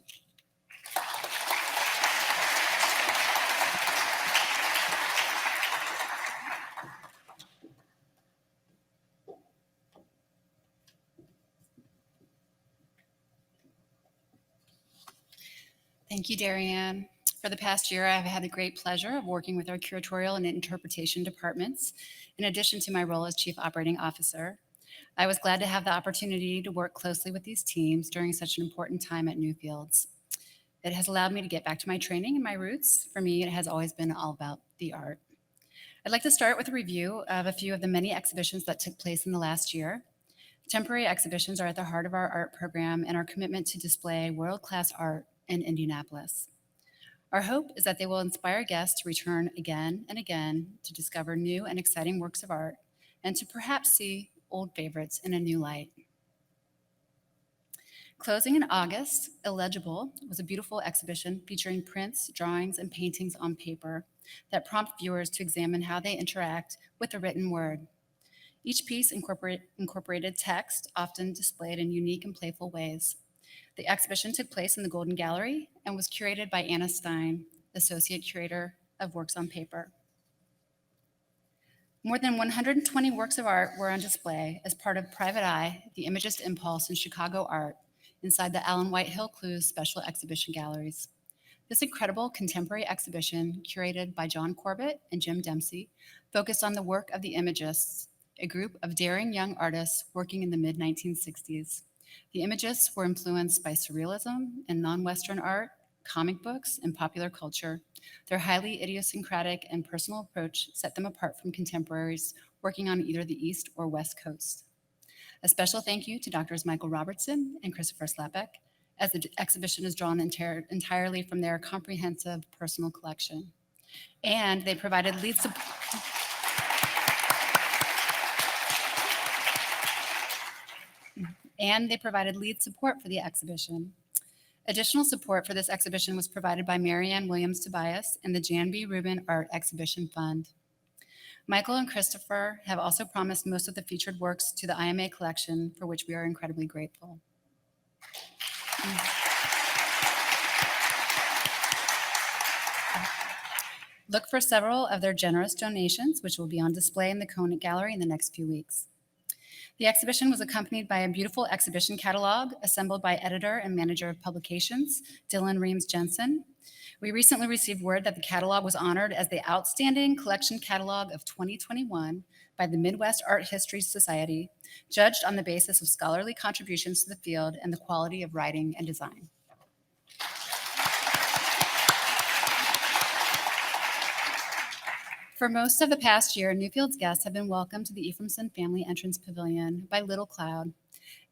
Thank you, Darianne. For the past year, I've had the great pleasure of working with our curatorial and interpretation departments, in addition to my role as Chief Operating Officer. I was glad to have the opportunity to work closely with these teams during such an important time at Newfields. It has allowed me to get back to my training and my roots. For me, it has always been all about the art. I'd like to start with a review of a few of the many exhibitions that took place in the last year. Temporary exhibitions are at the heart of our art program and our commitment to display world-class art in Indianapolis. Our hope is that they will inspire guests to return again and again to discover new and exciting works of art and to perhaps see old favorites in a new light. Closing in August, Illegible was a beautiful exhibition featuring prints, drawings, and paintings on paper that prompt viewers to examine how they interact with the written word. Each piece incorporated text, often displayed in unique and playful ways. The exhibition took place in the Golden Gallery and was curated by Anna Stein, Associate Curator of Works on Paper. More than 120 works of art were on display as part of Private Eye, the Imagist Impulse in Chicago Art, inside the Allen Whitehill Clues Special Exhibition Galleries. This incredible contemporary exhibition, curated by John Corbett and Jim Dempsey, focused on the work of the Imagists, a group of daring young artists working in the mid-1960s. The Imagists were influenced by surrealism and non-Western art, comic books, and popular culture. Their highly idiosyncratic and personal approach set them apart from contemporaries working on either the East or West Coast. A special thank you to Drs. Michael Robertson and Christopher Slapek, as the exhibition is drawn entirely from their comprehensive personal collection. And they provided lead support. For the exhibition. Additional support for this exhibition was provided by Marianne Williams Tobias and the Jan B. Rubin Art Exhibition Fund. Michael and Christopher have also promised most of the featured works to the IMA collection, for which we are incredibly grateful. Look for several of their generous donations, which will be on display in the Conant Gallery in the next few weeks. The exhibition was accompanied by a beautiful exhibition catalog assembled by editor and manager of publications, Dylan Reams Jensen. We recently received word that the catalog was honored as the Outstanding Collection Catalog of 2021 by the Midwest Art History Society, judged on the basis of scholarly contributions to the field and the quality of writing and design. For most of the past year, Newfields guests have been welcomed to the Ephraimson Family Entrance Pavilion by Little Cloud,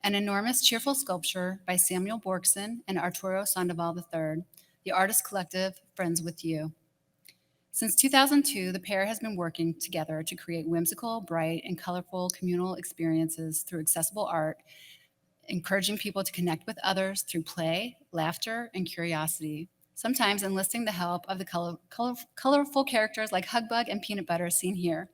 an enormous cheerful sculpture by Samuel Borkson and Arturo Sandoval III, the artist collective Friends with You. Since 2002, the pair has been working together to create whimsical, bright, and colorful communal experiences through accessible art, encouraging people to connect with others through play, laughter, and curiosity, sometimes enlisting the help of the colorful characters like Hugbug and Peanut Butter seen here.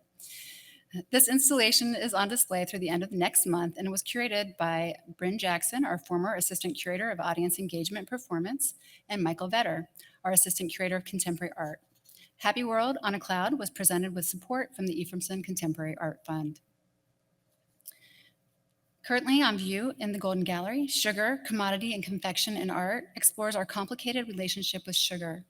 This installation is on display through the end of next month and was curated by Bryn Jackson, our former Assistant Curator of Audience Engagement Performance, and Michael Vetter, our Assistant Curator of Contemporary Art. Happy World on a Cloud was presented with support from the Ephraimson Contemporary Art Fund. Currently on view in the Golden Gallery, Sugar, Commodity, and Confection in Art explores our complicated relationship with sugar.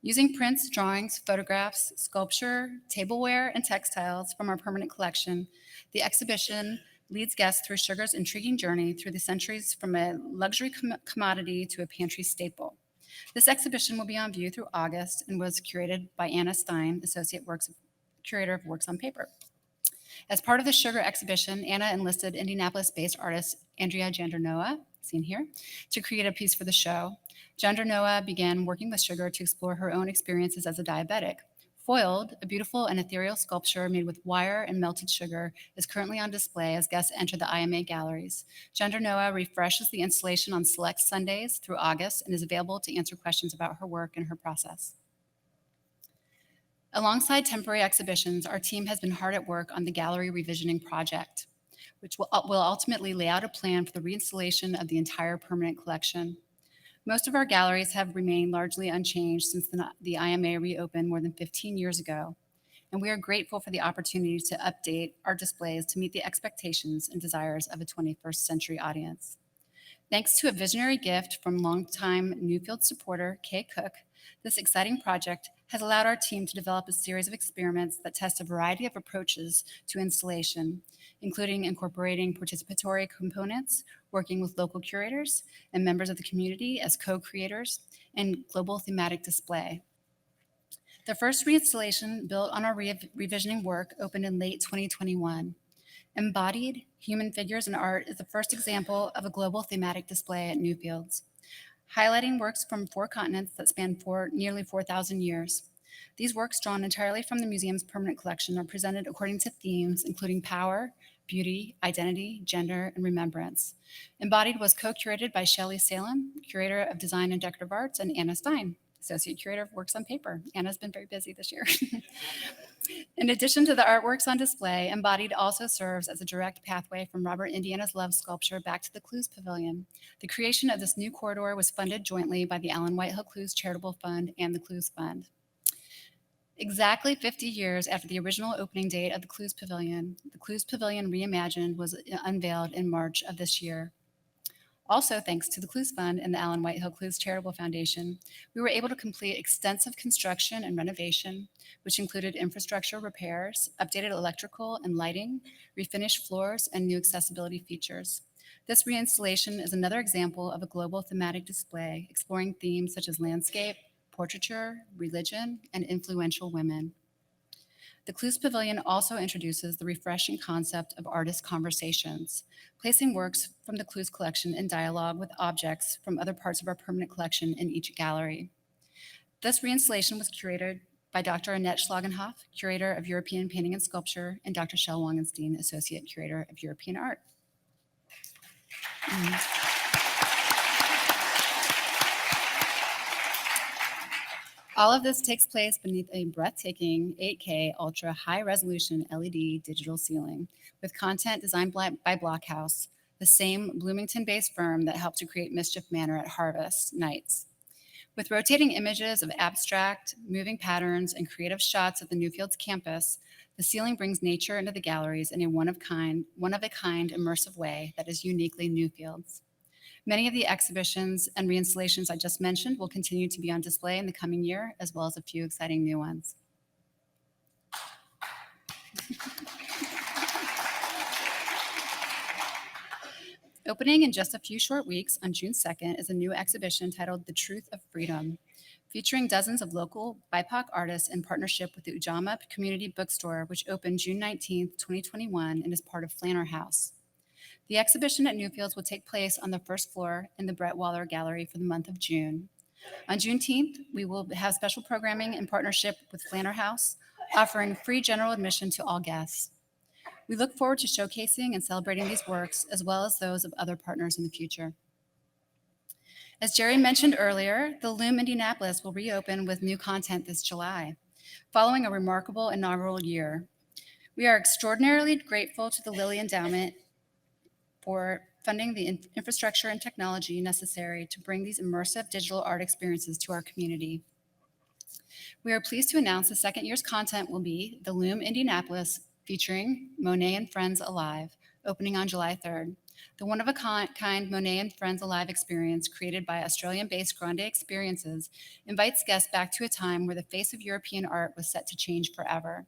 Using prints, drawings, photographs, sculpture, tableware, and textiles from our permanent collection, the exhibition leads guests through sugar's intriguing journey through the centuries from a luxury commodity to a pantry staple. This exhibition will be on view through August and was curated by Anna Stein, Curator of Works on Paper. As part of the sugar exhibition, Anna enlisted Indianapolis-based artist Andrea Jandernoa, seen here, to create a piece for the show. Jandernoa began working with sugar to explore her own experiences as a diabetic. Foiled, a beautiful and ethereal sculpture made with wire and melted sugar, is currently on display as guests enter the IMA galleries. Jandernoa refreshes the installation on select Sundays through August and is available to answer questions about her work and her process. Alongside temporary exhibitions, our team has been hard at work on the gallery revisioning project, which will ultimately lay out a plan for the reinstallation of the entire permanent collection. Most of our galleries have remained largely unchanged since the IMA reopened more than 15 years ago, and we are grateful for the opportunity to update our displays to meet the expectations and desires of a 21st century audience. Thanks to a visionary gift from longtime Newfields supporter Kay Cook, this exciting project has allowed our team to develop a series of experiments that test a variety of approaches to installation, including incorporating participatory components, working with local curators and members of the community as co-creators, and global thematic display. The first reinstallation built on our revisioning work opened in late 2021. Embodied, Human Figures in Art is the first example of a global thematic display at Newfields, highlighting works from 4 continents that span nearly 4,000 years. These works, drawn entirely from the museum's permanent collection, are presented according to themes including power, beauty, identity, gender, and remembrance. Embodied was co-curated by Shelley Salem, Curator of Design and Decorative Arts, and Anna Stein, Associate Curator of Works on Paper. Anna's been very busy this year. In addition to the artworks on display, Embodied also serves as a direct pathway from Robert Indiana's Love sculpture back to the Clues Pavilion. The creation of this new corridor was funded jointly by the Allen Whitehill Clues Charitable Fund and the Clues Fund. Exactly 50 years after the original opening date of the Clues Pavilion Reimagined was unveiled in March of this year. Also, thanks to the Clues Fund and the Allen Whitehill Clues Charitable Foundation, we were able to complete extensive construction and renovation, which included infrastructure repairs, updated electrical and lighting, refinished floors, and new accessibility features. This reinstallation is another example of a global thematic display exploring themes such as landscape, portraiture, religion, and influential women. The Clues Pavilion also introduces the refreshing concept of artist conversations, placing works from the Clues collection in dialogue with objects from other parts of our permanent collection in each gallery. This reinstallation was curated by Dr. Annette Schlagenhoff, Curator of European Painting and Sculpture, and Dr. Shel Wangenstein, Associate Curator of European Art. All of this takes place beneath a breathtaking 8K ultra high resolution LED digital ceiling with content designed by Blockhouse, the same Bloomington-based firm that helped to create Mischief Manor at Harvest Nights. With rotating images of abstract, moving patterns, and creative shots of the Newfields campus, the ceiling brings nature into the galleries in a one-of-a-kind immersive way that is uniquely Newfields. Many of the exhibitions and reinstallations I just mentioned will continue to be on display in the coming year, as well as a few exciting new ones. Opening in just a few short weeks on June 2nd is a new exhibition titled The Truth of Freedom, featuring dozens of local BIPOC artists in partnership with the Ujamaa Community Bookstore, which opened June 19th, 2021, and is part of Flanner House. The exhibition at Newfields will take place on the first floor in the Brett Waller Gallery for the month of June. On Juneteenth, we will have special programming in partnership with Flanner House, offering free general admission to all guests. We look forward to showcasing and celebrating these works, as well as those of other partners in the future. As Jerry mentioned earlier, the Loom Indianapolis will reopen with new content this July, following a remarkable inaugural year. We are extraordinarily grateful to the Lilly Endowment for funding the infrastructure and technology necessary to bring these immersive digital art experiences to our community. We are pleased to announce the second year's content will be the Loom Indianapolis featuring Monet and Friends Alive, opening on July 3rd. The one-of-a-kind Monet and Friends Alive experience created by Australian-based Grande Experiences invites guests back to a time where the face of European art was set to change forever.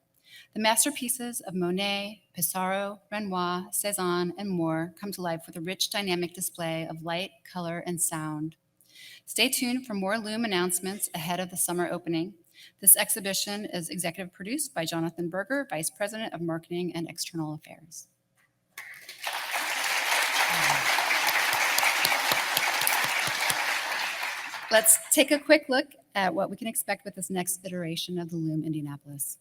The masterpieces of Monet, Pissarro, Renoir, Cézanne, and more come to life with a rich, dynamic display of light, color, and sound. Stay tuned for more Loom announcements ahead of the summer opening. This exhibition is executive produced by Jonathan Berger, Vice President of Marketing and External Affairs. Let's take a quick look at what we can expect with this next iteration of the Loom Indianapolis.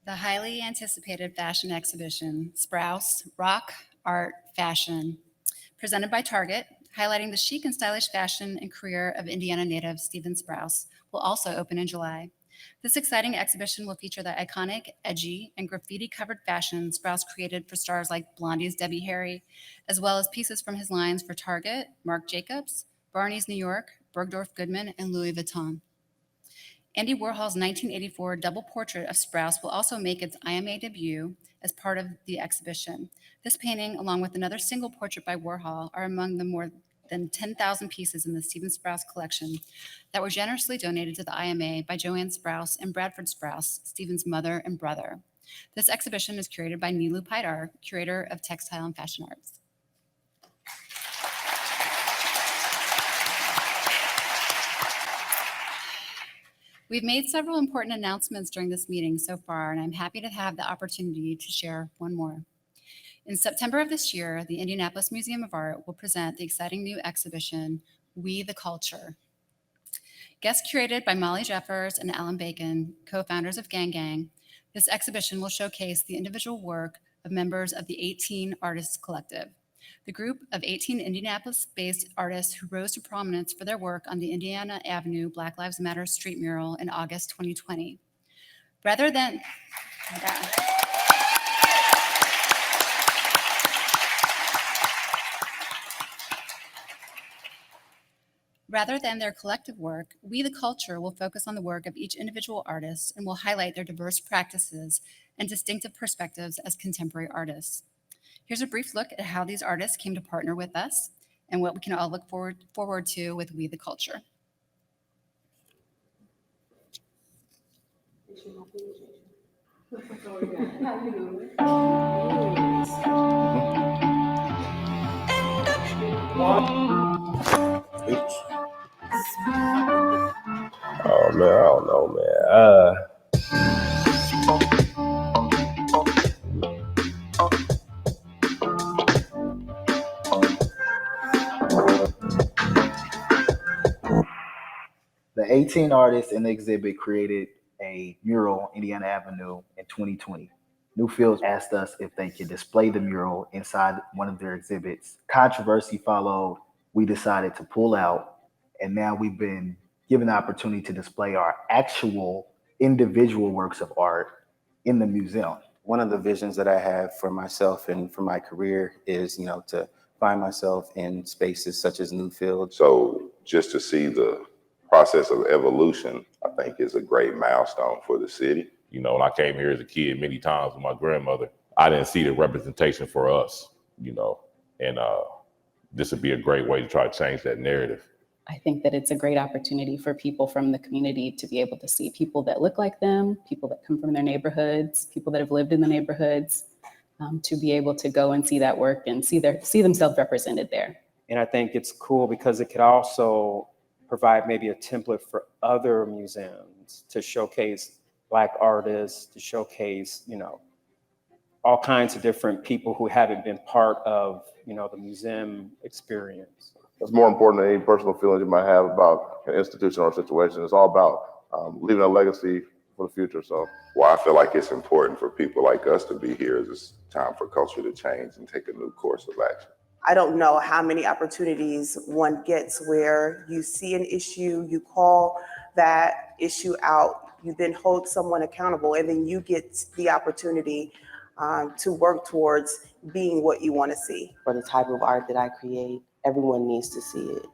The highly anticipated fashion exhibition, Sprouse, Rock, Art, Fashion, presented by Target, highlighting the chic and stylish fashion and career of Indiana native Stephen Sprouse, will also open in July. This exciting exhibition will feature the iconic, edgy, and graffiti-covered fashion Sprouse created for stars like Blondie's Debbie Harry, as well as pieces from his lines for Target, Marc Jacobs, Barney's New York, Bergdorf Goodman, and Louis Vuitton. Andy Warhol's 1984 double portrait of Sprouse will also make its IMA debut as part of the exhibition. This painting, along with another single portrait by Warhol, are among the more than 10,000 pieces in the Stephen Sprouse collection that were generously donated to the IMA by Joanne Sprouse and Bradford Sprouse, Stephen's mother and brother. This exhibition is curated by Nilu Paidar, curator of textile and fashion arts. We've made several important announcements during this meeting so far, and I'm happy to have the opportunity to share one more. In September of this year, the Indianapolis Museum of Art will present the exciting new exhibition, We the Culture. Guest curated by Molly Jeffers and Alan Bacon, co-founders of Gang Gang, this exhibition will showcase the individual work of members of the 18 Artists Collective. The group of 18 Indianapolis-based artists who rose to prominence for their work on the Indiana Avenue Black Lives Matter street mural in August 2020. Rather than their collective work, We the Culture will focus on the work of each individual artist and will highlight their diverse practices and distinctive perspectives as contemporary artists. Here's a brief look at how these artists came to partner with us and what we can all look forward to with We the Culture. Oh man, I don't know, man. The 18 artists in the exhibit created a mural, Indiana Avenue, in 2020. Newfields asked us if they could display the mural inside one of their exhibits. Controversy followed. We decided to pull out, and now we've been given the opportunity to display our actual individual works of art in the museum. One of the visions that I have for myself and for my career is, to find myself in spaces such as Newfields. So just to see the process of evolution, I think is a great milestone for the city. When I came here as a kid many times with my grandmother, I didn't see the representation for us, and this would be a great way to try to change that narrative. I think that it's a great opportunity for people from the community to be able to see people that look like them, people that come from their neighborhoods, people that have lived in the neighborhoods, to be able to go and see that work and see themselves represented there. And I think it's cool because it could also provide maybe a template for other museums to showcase Black artists, to showcase, all kinds of different people who haven't been part of, the museum experience. It's more important than any personal feelings you might have about an institution or a situation. It's all about leaving a legacy for the future. So, well, I feel like it's important for people like us to be here. It's time for culture to change and take a new course of action. I don't know how many opportunities one gets where you see an issue, you call that issue out, you then hold someone accountable, and then you get the opportunity to work towards being what you want to see. For the type of art that I create, everyone needs to see it.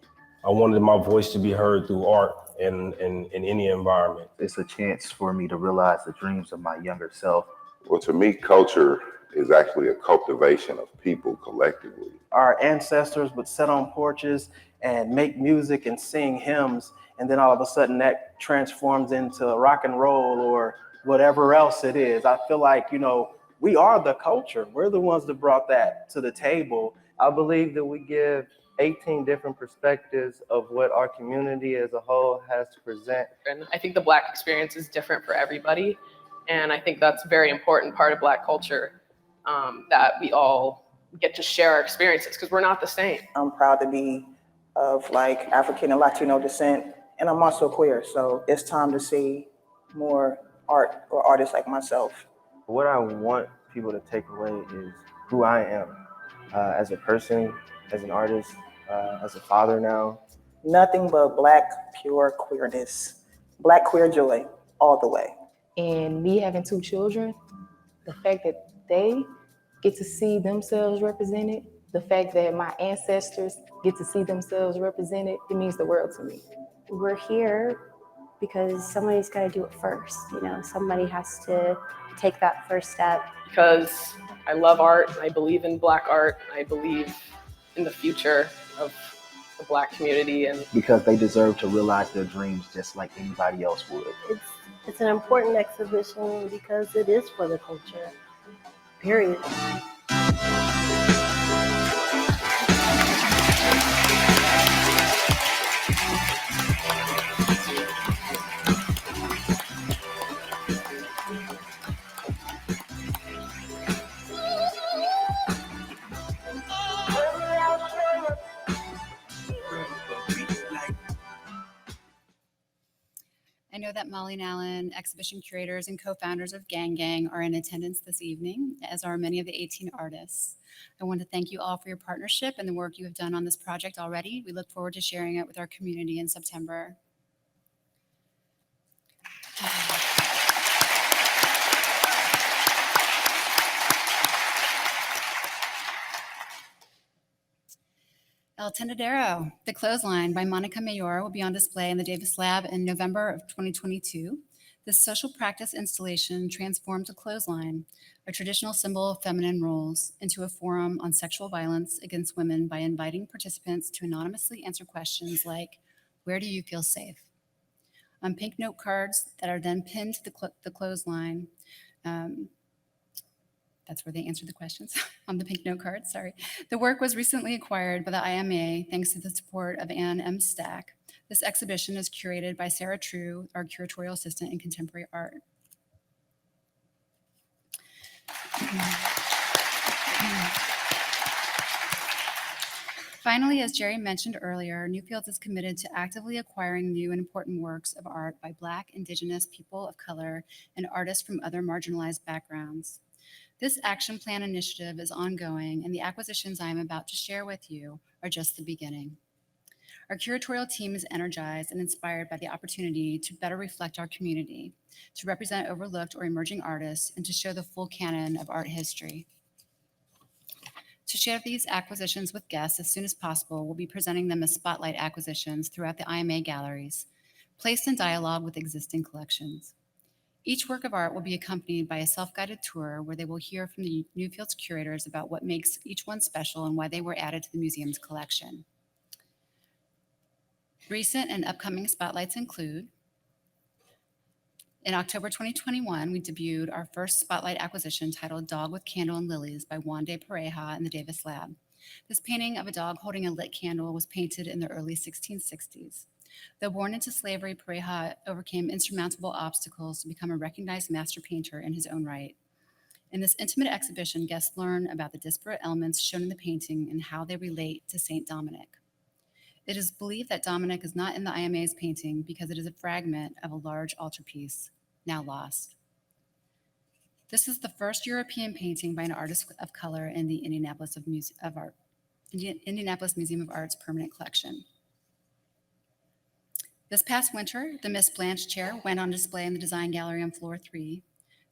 I wanted my voice to be heard through art in any environment. It's a chance for me to realize the dreams of my younger self. Well, to me, culture is actually a cultivation of people collectively. Our ancestors would sit on porches and make music and sing hymns, and then all of a sudden that transforms into rock and roll or whatever else it is. I feel like, we are the culture. We're the ones that brought that to the table. I believe that we give 18 different perspectives of what our community as a whole has to present. And I think the Black experience is different for everybody. And I think that's a very important part of Black culture, that we all get to share our experiences because we're not the same. I'm proud to be of African and Latino descent, and I'm also queer. So it's time to see more art or artists like myself. What I want people to take away is who I am as a person, as an artist, as a father now. Nothing but Black pure queerness, Black queer joy all the way. And me having 2 children, the fact that they get to see themselves represented, the fact that my ancestors get to see themselves represented, it means the world to me. We're here because somebody's got to do it first. Somebody has to take that first step. Because I love art, I believe in Black art, I believe in the future of the Black community. And because they deserve to realize their dreams just like anybody else would. It's an important exhibition because it is for the culture, period. I know that Molly and Allen, exhibition curators and co-founders of Gang Gang, are in attendance this evening, as are many of the 18 artists. I want to thank you all for your partnership and the work you have done on this project already. We look forward to sharing it with our community in September. El Tendedero, The Clothesline by Monica Mayor will be on display in the Davis Lab in November of 2022. This social practice installation transforms a clothesline, a traditional symbol of feminine roles, into a forum on sexual violence against women by inviting participants to anonymously answer questions like, where do you feel safe? On pink note cards that are then pinned to the clothesline, that's where they answer the questions on the pink note card, sorry. The work was recently acquired by the IMA thanks to the support of Ann M. Stack. This exhibition is curated by Sarah True, our curatorial assistant in contemporary art. Finally, as Jerry mentioned earlier, Newfields is committed to actively acquiring new and important works of art by Black, Indigenous, people of color, and artists from other marginalized backgrounds. This action plan initiative is ongoing, and the acquisitions I am about to share with you are just the beginning. Our curatorial team is energized and inspired by the opportunity to better reflect our community, to represent overlooked or emerging artists, and to show the full canon of art history. To share these acquisitions with guests as soon as possible, we'll be presenting them as spotlight acquisitions throughout the IMA galleries, placed in dialogue with existing collections. Each work of art will be accompanied by a self-guided tour where they will hear from the Newfields curators about what makes each one special and why they were added to the museum's collection. Recent and upcoming spotlights include: in October 2021, we debuted our first spotlight acquisition titled Dog with Candle and Lilies by Juan de Pareja in the Davis Lab. This painting of a dog holding a lit candle was painted in the early 1660s. Though born into slavery, Pareja overcame insurmountable obstacles to become a recognized master painter in his own right. In this intimate exhibition, guests learn about the disparate elements shown in the painting and how they relate to Saint Dominic. It is believed that Dominic is not in the IMA's painting because it is a fragment of a large altarpiece, now lost. This is the first European painting by an artist of color in the Indianapolis Museum of Art's permanent collection. This past winter, the Miss Blanche chair went on display in the Design Gallery on floor 3.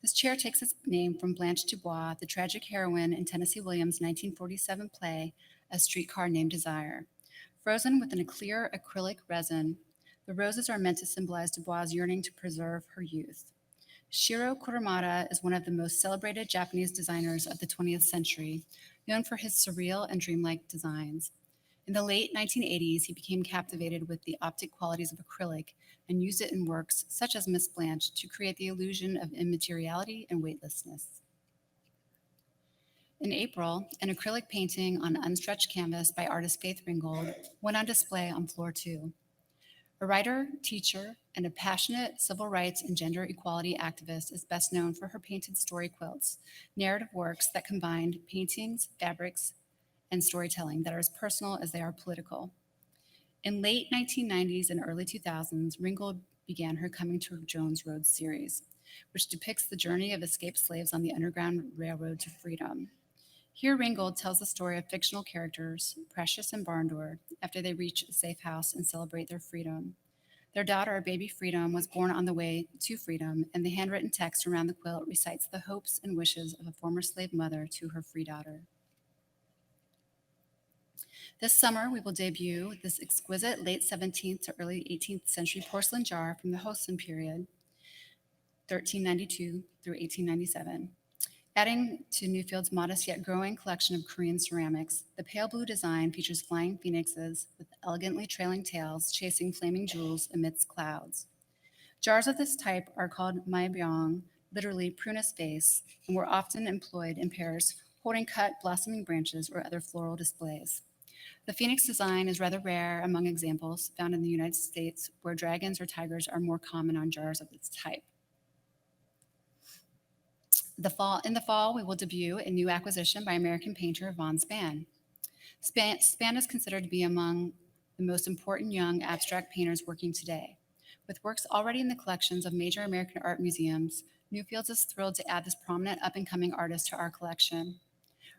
This chair takes its name from Blanche Dubois, the tragic heroine in Tennessee Williams' 1947 play, A Streetcar Named Desire. Frozen within a clear acrylic resin, the roses are meant to symbolize Dubois' yearning to preserve her youth. Shiro Kuramara is one of the most celebrated Japanese designers of the 20th century, known for his surreal and dreamlike designs. In the late 1980s, he became captivated with the optic qualities of acrylic and used it in works such as Miss Blanche to create the illusion of immateriality and weightlessness. In April, an acrylic painting on unstretched canvas by artist Faith Ringgold went on display on floor 2. A writer, teacher, and a passionate civil rights and gender equality activist is best known for her painted story quilts, narrative works that combined paintings, fabrics, and storytelling that are as personal as they are political. In late 1990s and early 2000s, Ringgold began her Coming to Jones Road series, which depicts the journey of escaped slaves on the Underground Railroad to freedom. Here, Ringgold tells the story of fictional characters, Precious and Barndor, after they reach a safe house and celebrate their freedom. Their daughter, baby Freedom, was born on the way to freedom, and the handwritten text around the quilt recites the hopes and wishes of a former slave mother to her free daughter. This summer, we will debut this exquisite late 17th to early 18th century porcelain jar from the Hosen period, 1392 through 1897. Adding to Newfields' modest yet growing collection of Korean ceramics, the pale blue design features flying phoenixes with elegantly trailing tails chasing flaming jewels amidst clouds. Jars of this type are called maebyong, literally prunus vase, and were often employed in pairs holding cut blossoming branches or other floral displays. The phoenix design is rather rare among examples found in the United States, where dragons or tigers are more common on jars of this type. In the fall, we will debut a new acquisition by American painter Von Span. Span is considered to be among the most important young abstract painters working today. With works already in the collections of major American art museums, Newfields is thrilled to add this prominent up-and-coming artist to our collection.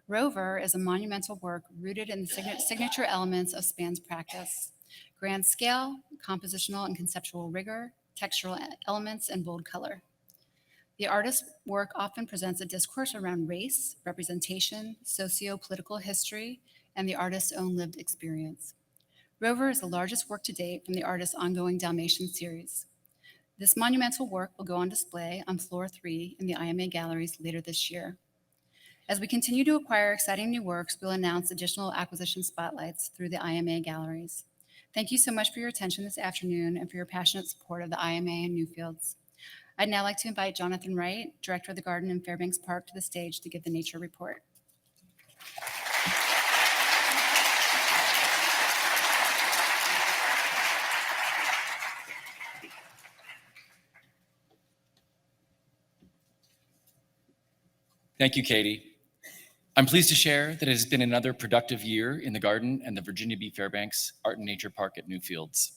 Rover is a monumental work rooted in the signature elements of Span's practice: grand scale, compositional and conceptual rigor, textural elements, and bold color. The artist's work often presents a discourse around race, representation, socio-political history, and the artist's own lived experience. Rover is the largest work to date from the artist's ongoing Dalmatian series. This monumental work will go on display on floor 3 in the IMA galleries later this year. As we continue to acquire exciting new works, we'll announce additional acquisition spotlights through the IMA galleries. Thank you so much for your attention this afternoon and for your passionate support of the IMA and Newfields. I'd now like to invite Jonathan Wright, Director of the Garden in Fairbanks Park, to the stage to give the nature report. Thank you, Katie. I'm pleased to share that it has been another productive year in the garden and the Virginia B. Fairbanks Art and Nature Park at Newfields.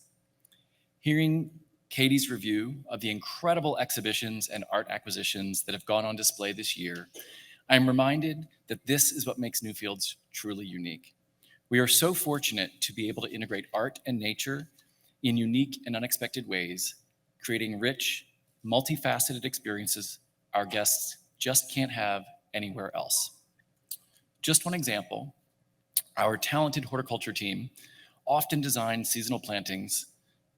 Hearing Katie's review of the incredible exhibitions and art acquisitions that have gone on display this year, I'm reminded that this is what makes Newfields truly unique. We are so fortunate to be able to integrate art and nature in unique and unexpected ways, creating rich, multifaceted experiences our guests just can't have anywhere else. Just one example, our talented horticulture team often designs seasonal plantings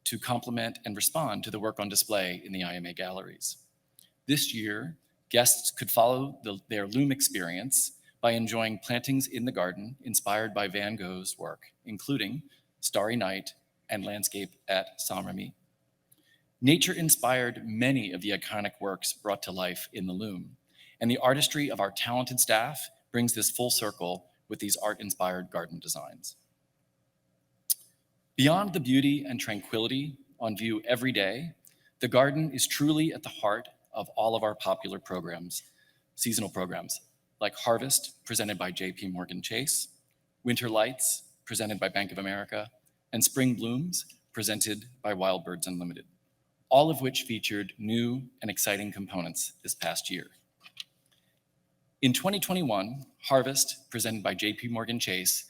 to complement and respond to the work on display in the IMA galleries. This year, guests could follow their loom experience by enjoying plantings in the garden inspired by Van Gogh's work, including Starry Night and landscape at Saint-Remy. Nature inspired many of the iconic works brought to life in the loom, and the artistry of our talented staff brings this full circle with these art-inspired garden designs. Beyond the beauty and tranquility on view every day, the garden is truly at the heart of all of our popular programs, seasonal programs, like Harvest, presented by J.P. Morgan Chase, Winter Lights, presented by Bank of America, and Spring Blooms, presented by Wild Birds Unlimited, all of which featured new and exciting components this past year. In 2021, Harvest, presented by J.P. Morgan Chase,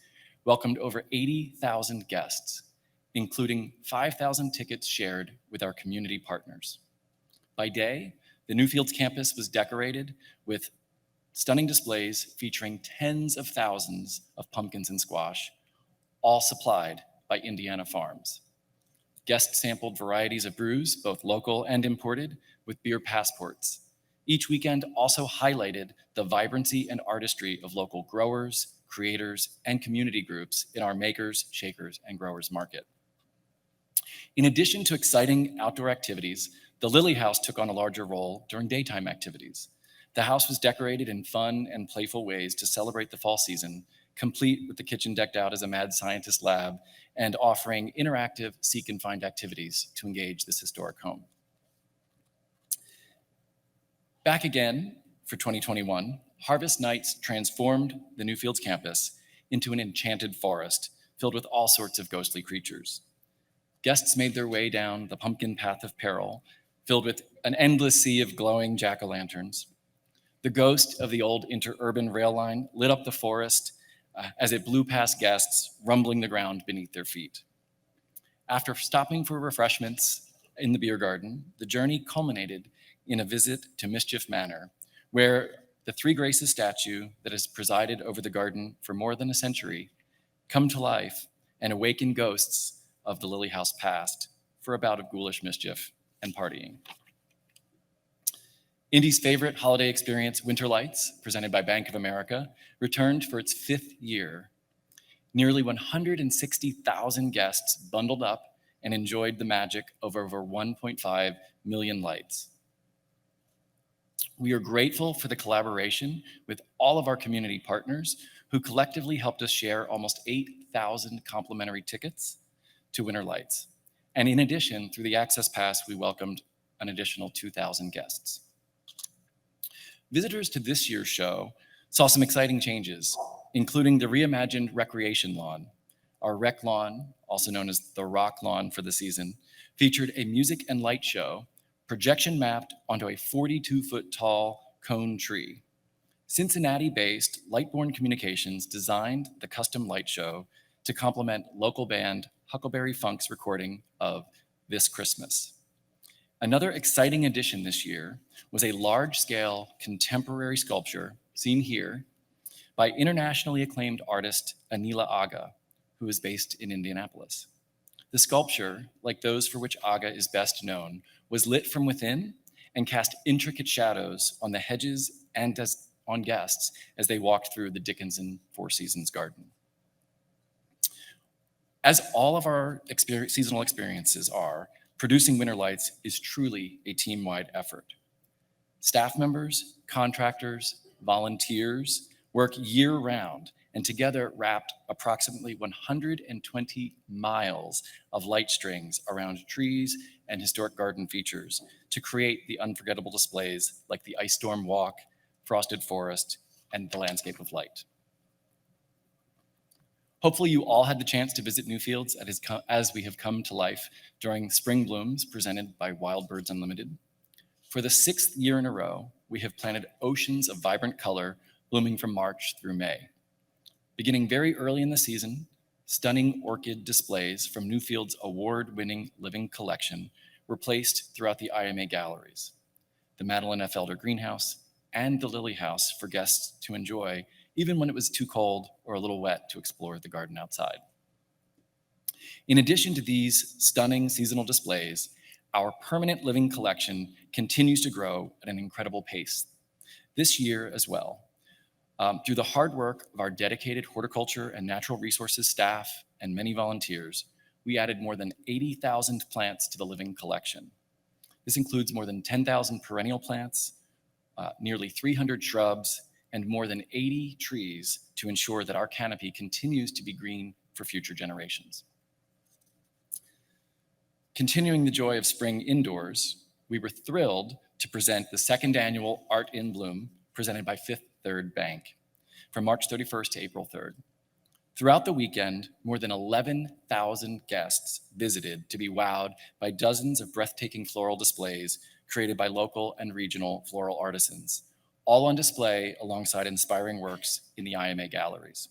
welcomed over 80,000 guests, including 5,000 tickets shared with our community partners. By day, the Newfields campus was decorated with stunning displays featuring tens of thousands of pumpkins and squash, all supplied by Indiana Farms. Guests sampled varieties of brews, both local and imported, with beer passports. Each weekend also highlighted the vibrancy and artistry of local growers, creators, and community groups in our Makers, Shakers, and Growers Market. In addition to exciting outdoor activities, the Lily House took on a larger role during daytime activities. The house was decorated in fun and playful ways to celebrate the fall season, complete with the kitchen decked out as a mad scientist lab and offering interactive seek and find activities to engage this historic home. Back again for 2021, Harvest Nights transformed the Newfields campus into an enchanted forest filled with all sorts of ghostly creatures. Guests made their way down the pumpkin path of peril, filled with an endless sea of glowing jack-o'-lanterns. The ghost of the old interurban rail line lit up the forest as it blew past guests, rumbling the ground beneath their feet. After stopping for refreshments in the beer garden, the journey culminated in a visit to Mischief Manor, where the Three Graces statue that has presided over the garden for more than a century come to life and awaken ghosts of the Lily House past for a bout of ghoulish mischief and partying. Indy's favorite holiday experience, Winter Lights, presented by Bank of America, returned for its 5th year. Nearly 160,000 guests bundled up and enjoyed the magic of over 1.5 million lights. We are grateful for the collaboration with all of our community partners who collectively helped us share almost 8,000 complimentary tickets to Winter Lights. And in addition, through the Access Pass, we welcomed an additional 2,000 guests. Visitors to this year's show saw some exciting changes, including the reimagined recreation lawn. Our rec lawn, also known as the Rock Lawn for the season, featured a music and light show projection mapped onto a 42-foot tall cone tree. Cincinnati-based Lightborn Communications designed the custom light show to complement local band Huckleberry Funk's recording of This Christmas. Another exciting addition this year was a large-scale contemporary sculpture, seen here, by internationally acclaimed artist Anila Aga, who is based in Indianapolis. The sculpture, like those for which Aga is best known, was lit from within and cast intricate shadows on the hedges and on guests as they walked through the Dickinson Four Seasons garden. As all of our seasonal experiences are, producing Winter Lights is truly a team-wide effort. Staff members, contractors, volunteers work year-round and together wrapped approximately 120 miles of light strings around trees and historic garden features to create the unforgettable displays like the Ice Storm Walk, Frosted Forest, and the Landscape of Light. Hopefully you all had the chance to visit Newfields as we have come to life during Spring Blooms presented by Wild Birds Unlimited. For the 6th year in a row, we have planted oceans of vibrant color blooming from March through May. Beginning very early in the season, stunning orchid displays from Newfields' award-winning Living Collection were placed throughout the IMA galleries, the Madeline F. Elder Greenhouse, and the Lily House for guests to enjoy even when it was too cold or a little wet to explore the garden outside. In addition to these stunning seasonal displays, our permanent living collection continues to grow at an incredible pace this year as well. Through the hard work of our dedicated horticulture and natural resources staff and many volunteers, we added more than 80,000 plants to the living collection. This includes more than 10,000 perennial plants, nearly 300 shrubs, and more than 80 trees to ensure that our canopy continues to be green for future generations. Continuing the joy of spring indoors, we were thrilled to present the second annual Art in Bloom presented by Fifth Third Bank from March 31st to April 3rd. Throughout the weekend, more than 11,000 guests visited to be wowed by dozens of breathtaking floral displays created by local and regional floral artisans, all on display alongside inspiring works in the IMA galleries.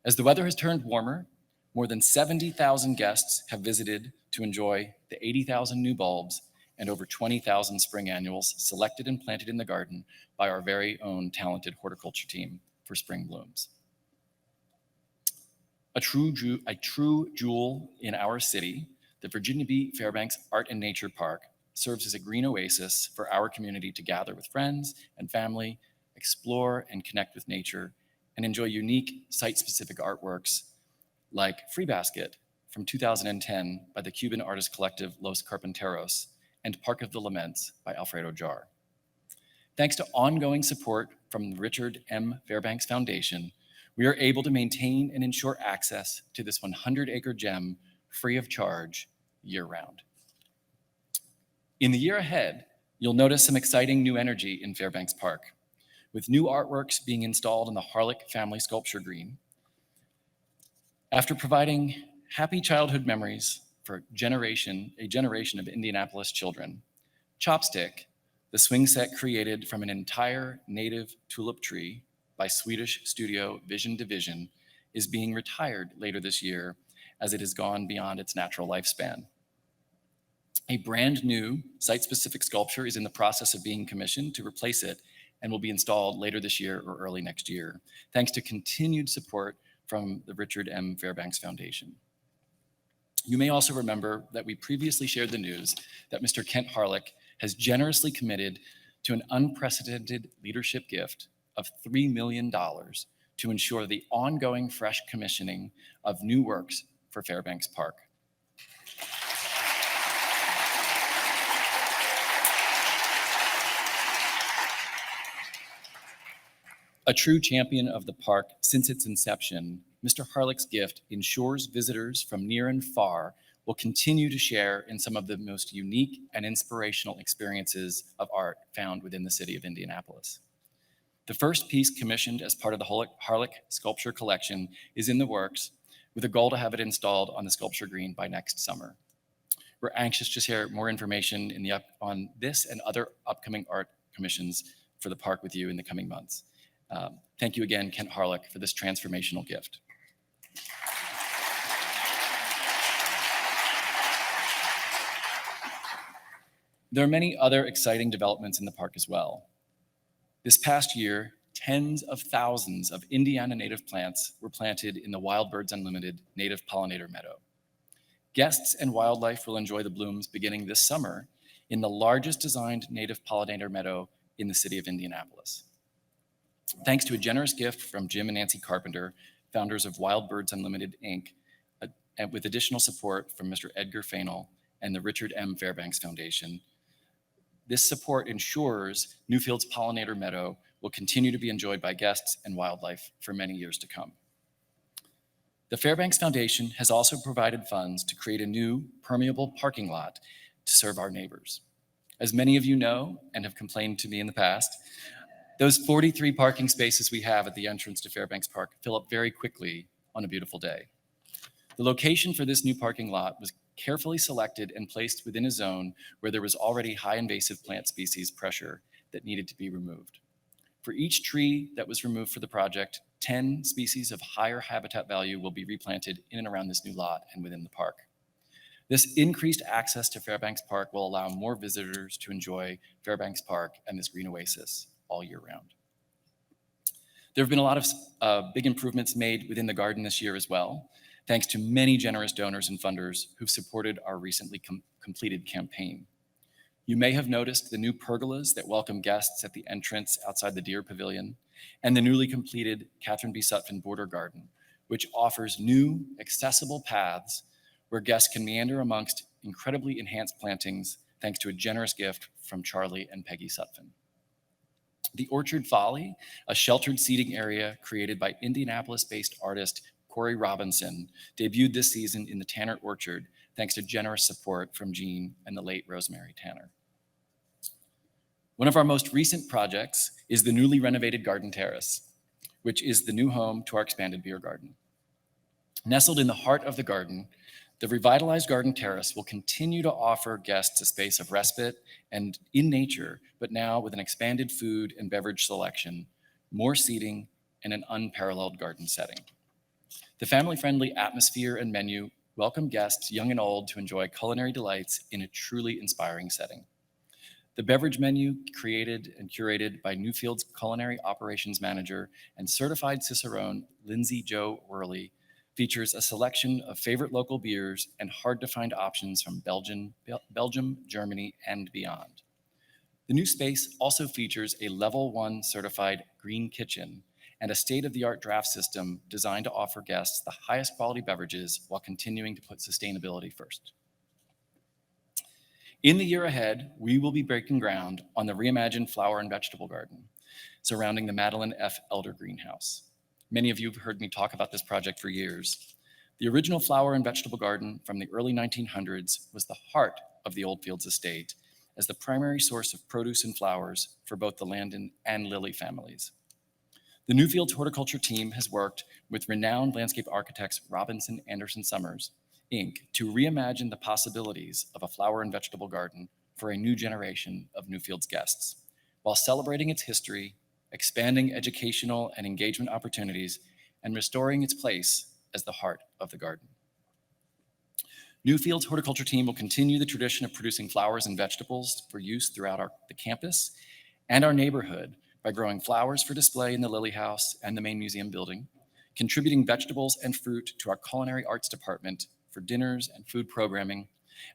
As the weather has turned warmer, more than 70,000 guests have visited to enjoy the 80,000 new bulbs and over 20,000 spring annuals selected and planted in the garden by our very own talented horticulture team for spring blooms. A true jewel in our city, the Virginia Beach Fairbanks Art and Nature Park serves as a green oasis for our community to gather with friends and family, explore and connect with nature, and enjoy unique site-specific artworks like Free Basket from 2010 by the Cuban artist collective Los Carpinteros and Park of the Laments by Alfredo Jar. Thanks to ongoing support from the Richard M. Fairbanks Foundation, we are able to maintain and ensure access to this 100-acre gem free of charge year-round. In the year ahead, you'll notice some exciting new energy in Fairbanks Park, with new artworks being installed in the Harlick Family Sculpture Green. After providing happy childhood memories for a generation of Indianapolis children, Chopstick, the swing set created from an entire native tulip tree by Swedish studio Vision Division, is being retired later this year as it has gone beyond its natural lifespan. A brand new site-specific sculpture is in the process of being commissioned to replace it and will be installed later this year or early next year, thanks to continued support from the Richard M. Fairbanks Foundation. You may also remember that we previously shared the news that Mr. Kent Harlick has generously committed to an unprecedented leadership gift of $3 million to ensure the ongoing fresh commissioning of new works for Fairbanks Park. A true champion of the park since its inception, Mr. Harlick's gift ensures visitors from near and far will continue to share in some of the most unique and inspirational experiences of art found within the city of Indianapolis. The first piece commissioned as part of the Harlick Sculpture Collection is in the works, with a goal to have it installed on the sculpture green by next summer. We're anxious to share more information on this and other upcoming art commissions for the park with you in the coming months. Thank you again, Kent Harlick, for this transformational gift. There are many other exciting developments in the park as well. This past year, tens of thousands of Indiana native plants were planted in the Wild Birds Unlimited Native Pollinator Meadow. Guests and wildlife will enjoy the blooms beginning this summer in the largest designed native pollinator meadow in the city of Indianapolis. Thanks to a generous gift from Jim and Nancy Carpenter, founders of Wild Birds Unlimited, Inc., and with additional support from Mr. Edgar Fainall and the Richard M. Fairbanks Foundation, this support ensures Newfields Pollinator Meadow will continue to be enjoyed by guests and wildlife for many years to come. The Fairbanks Foundation has also provided funds to create a new permeable parking lot to serve our neighbors. As many of you know and have complained to me in the past, those 43 parking spaces we have at the entrance to Fairbanks Park fill up very quickly on a beautiful day. The location for this new parking lot was carefully selected and placed within a zone where there was already high invasive plant species pressure that needed to be removed. For each tree that was removed for the project, 10 species of higher habitat value will be replanted in and around this new lot and within the park. This increased access to Fairbanks Park will allow more visitors to enjoy Fairbanks Park and this green oasis all year round. There have been a lot of big improvements made within the garden this year as well, thanks to many generous donors and funders who've supported our recently completed campaign. You may have noticed the new pergolas that welcome guests at the entrance outside the Deer Pavilion, and the newly completed Catherine B. Sutphin Border Garden, which offers new accessible paths where guests can meander amongst incredibly enhanced plantings thanks to a generous gift from Charlie and Peggy Sutphin. The Orchard Folly, a sheltered seating area created by Indianapolis-based artist Corey Robinson, debuted this season in the Tanner Orchard thanks to generous support from Jean and the late Rosemary Tanner. One of our most recent projects is the newly renovated Garden Terrace, which is the new home to our expanded beer garden. Nestled in the heart of the garden, the revitalized Garden Terrace will continue to offer guests a space of respite and in nature, but now with an expanded food and beverage selection, more seating, and an unparalleled garden setting. The family-friendly atmosphere and menu welcome guests young and old to enjoy culinary delights in a truly inspiring setting. The beverage menu, created and curated by Newfields Culinary Operations Manager and certified Cicerone Lindsay Jo Worley, features a selection of favorite local beers and hard-to-find options from Belgium, Germany, and beyond. The new space also features a Level 1 certified green kitchen and a state-of-the-art draft system designed to offer guests the highest quality beverages while continuing to put sustainability first. In the year ahead, we will be breaking ground on the Reimagined flower and vegetable garden surrounding the Madeline F. Elder Greenhouse. Many of you have heard me talk about this project for years. The original flower and vegetable garden from the early 1900s was the heart of the Oldfields estate as the primary source of produce and flowers for both the Landon and Lilly families. The Newfields horticulture team has worked with renowned landscape architects Robinson Anderson Summers, Inc., to reimagine the possibilities of a flower and vegetable garden for a new generation of Newfields guests, while celebrating its history, expanding educational and engagement opportunities, and restoring its place as the heart of the garden. Newfields horticulture team will continue the tradition of producing flowers and vegetables for use throughout the campus and our neighborhood by growing flowers for display in the Lilly House and the main museum building, contributing vegetables and fruit to our culinary arts department for dinners and food programming,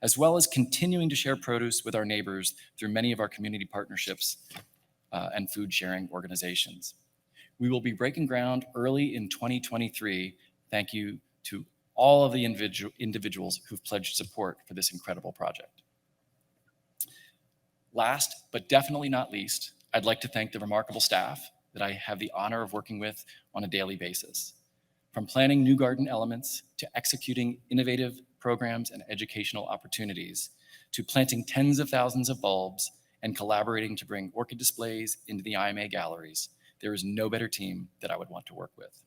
as well as continuing to share produce with our neighbors through many of our community partnerships and food sharing organizations. We will be breaking ground early in 2023. Thank you to all of the individuals who've pledged support for this incredible project. Last, but definitely not least, I'd like to thank the remarkable staff that I have the honor of working with on a daily basis. From planning new garden elements to executing innovative programs and educational opportunities, to planting tens of thousands of bulbs and collaborating to bring orchid displays into the IMA galleries, there is no better team that I would want to work with.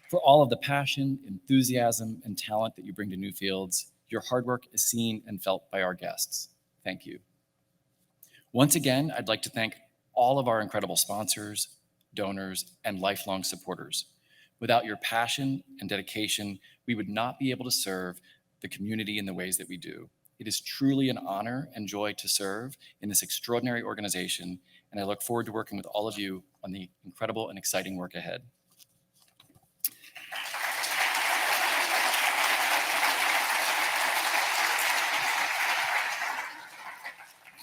For all of the passion, enthusiasm, and talent that you bring to Newfields, your hard work is seen and felt by our guests. Thank you. Once again, I'd like to thank all of our incredible sponsors, donors, and lifelong supporters. Without your passion and dedication, we would not be able to serve the community in the ways that we do. It is truly an honor and joy to serve in this extraordinary organization, and I look forward to working with all of you on the incredible and exciting work ahead.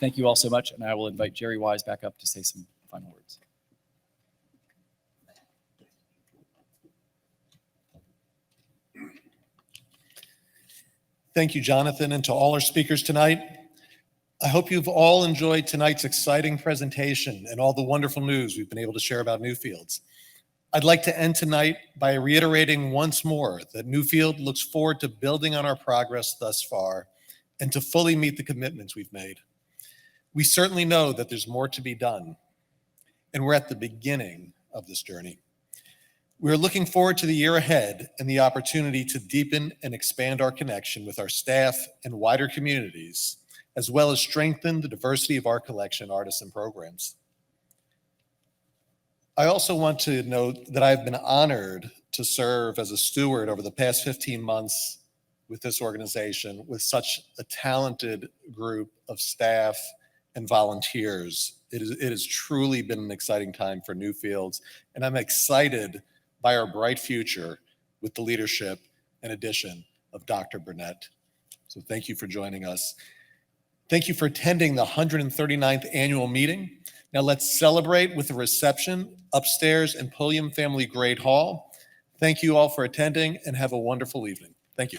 Thank you all so much, and I will invite Jerry Wise back up to say some final words. Thank you, Jonathan, and to all our speakers tonight. I hope you've all enjoyed tonight's exciting presentation and all the wonderful news we've been able to share about Newfields. I'd like to end tonight by reiterating once more that Newfield looks forward to building on our progress thus far and to fully meet the commitments we've made. We certainly know that there's more to be done, and we're at the beginning of this journey. We're looking forward to the year ahead and the opportunity to deepen and expand our connection with our staff and wider communities, as well as strengthen the diversity of our collection, artists, and programs. I also want to note that I've been honored to serve as a steward over the past 15 months with this organization with such a talented group of staff and volunteers. It has truly been an exciting time for Newfields, and I'm excited by our bright future with the leadership and addition of Dr. Burnett. So thank you for joining us. Thank you for attending the 139th annual meeting. Now let's celebrate with a reception upstairs in Pulliam Family Grade Hall. Thank you all for attending and have a wonderful evening. Thank you.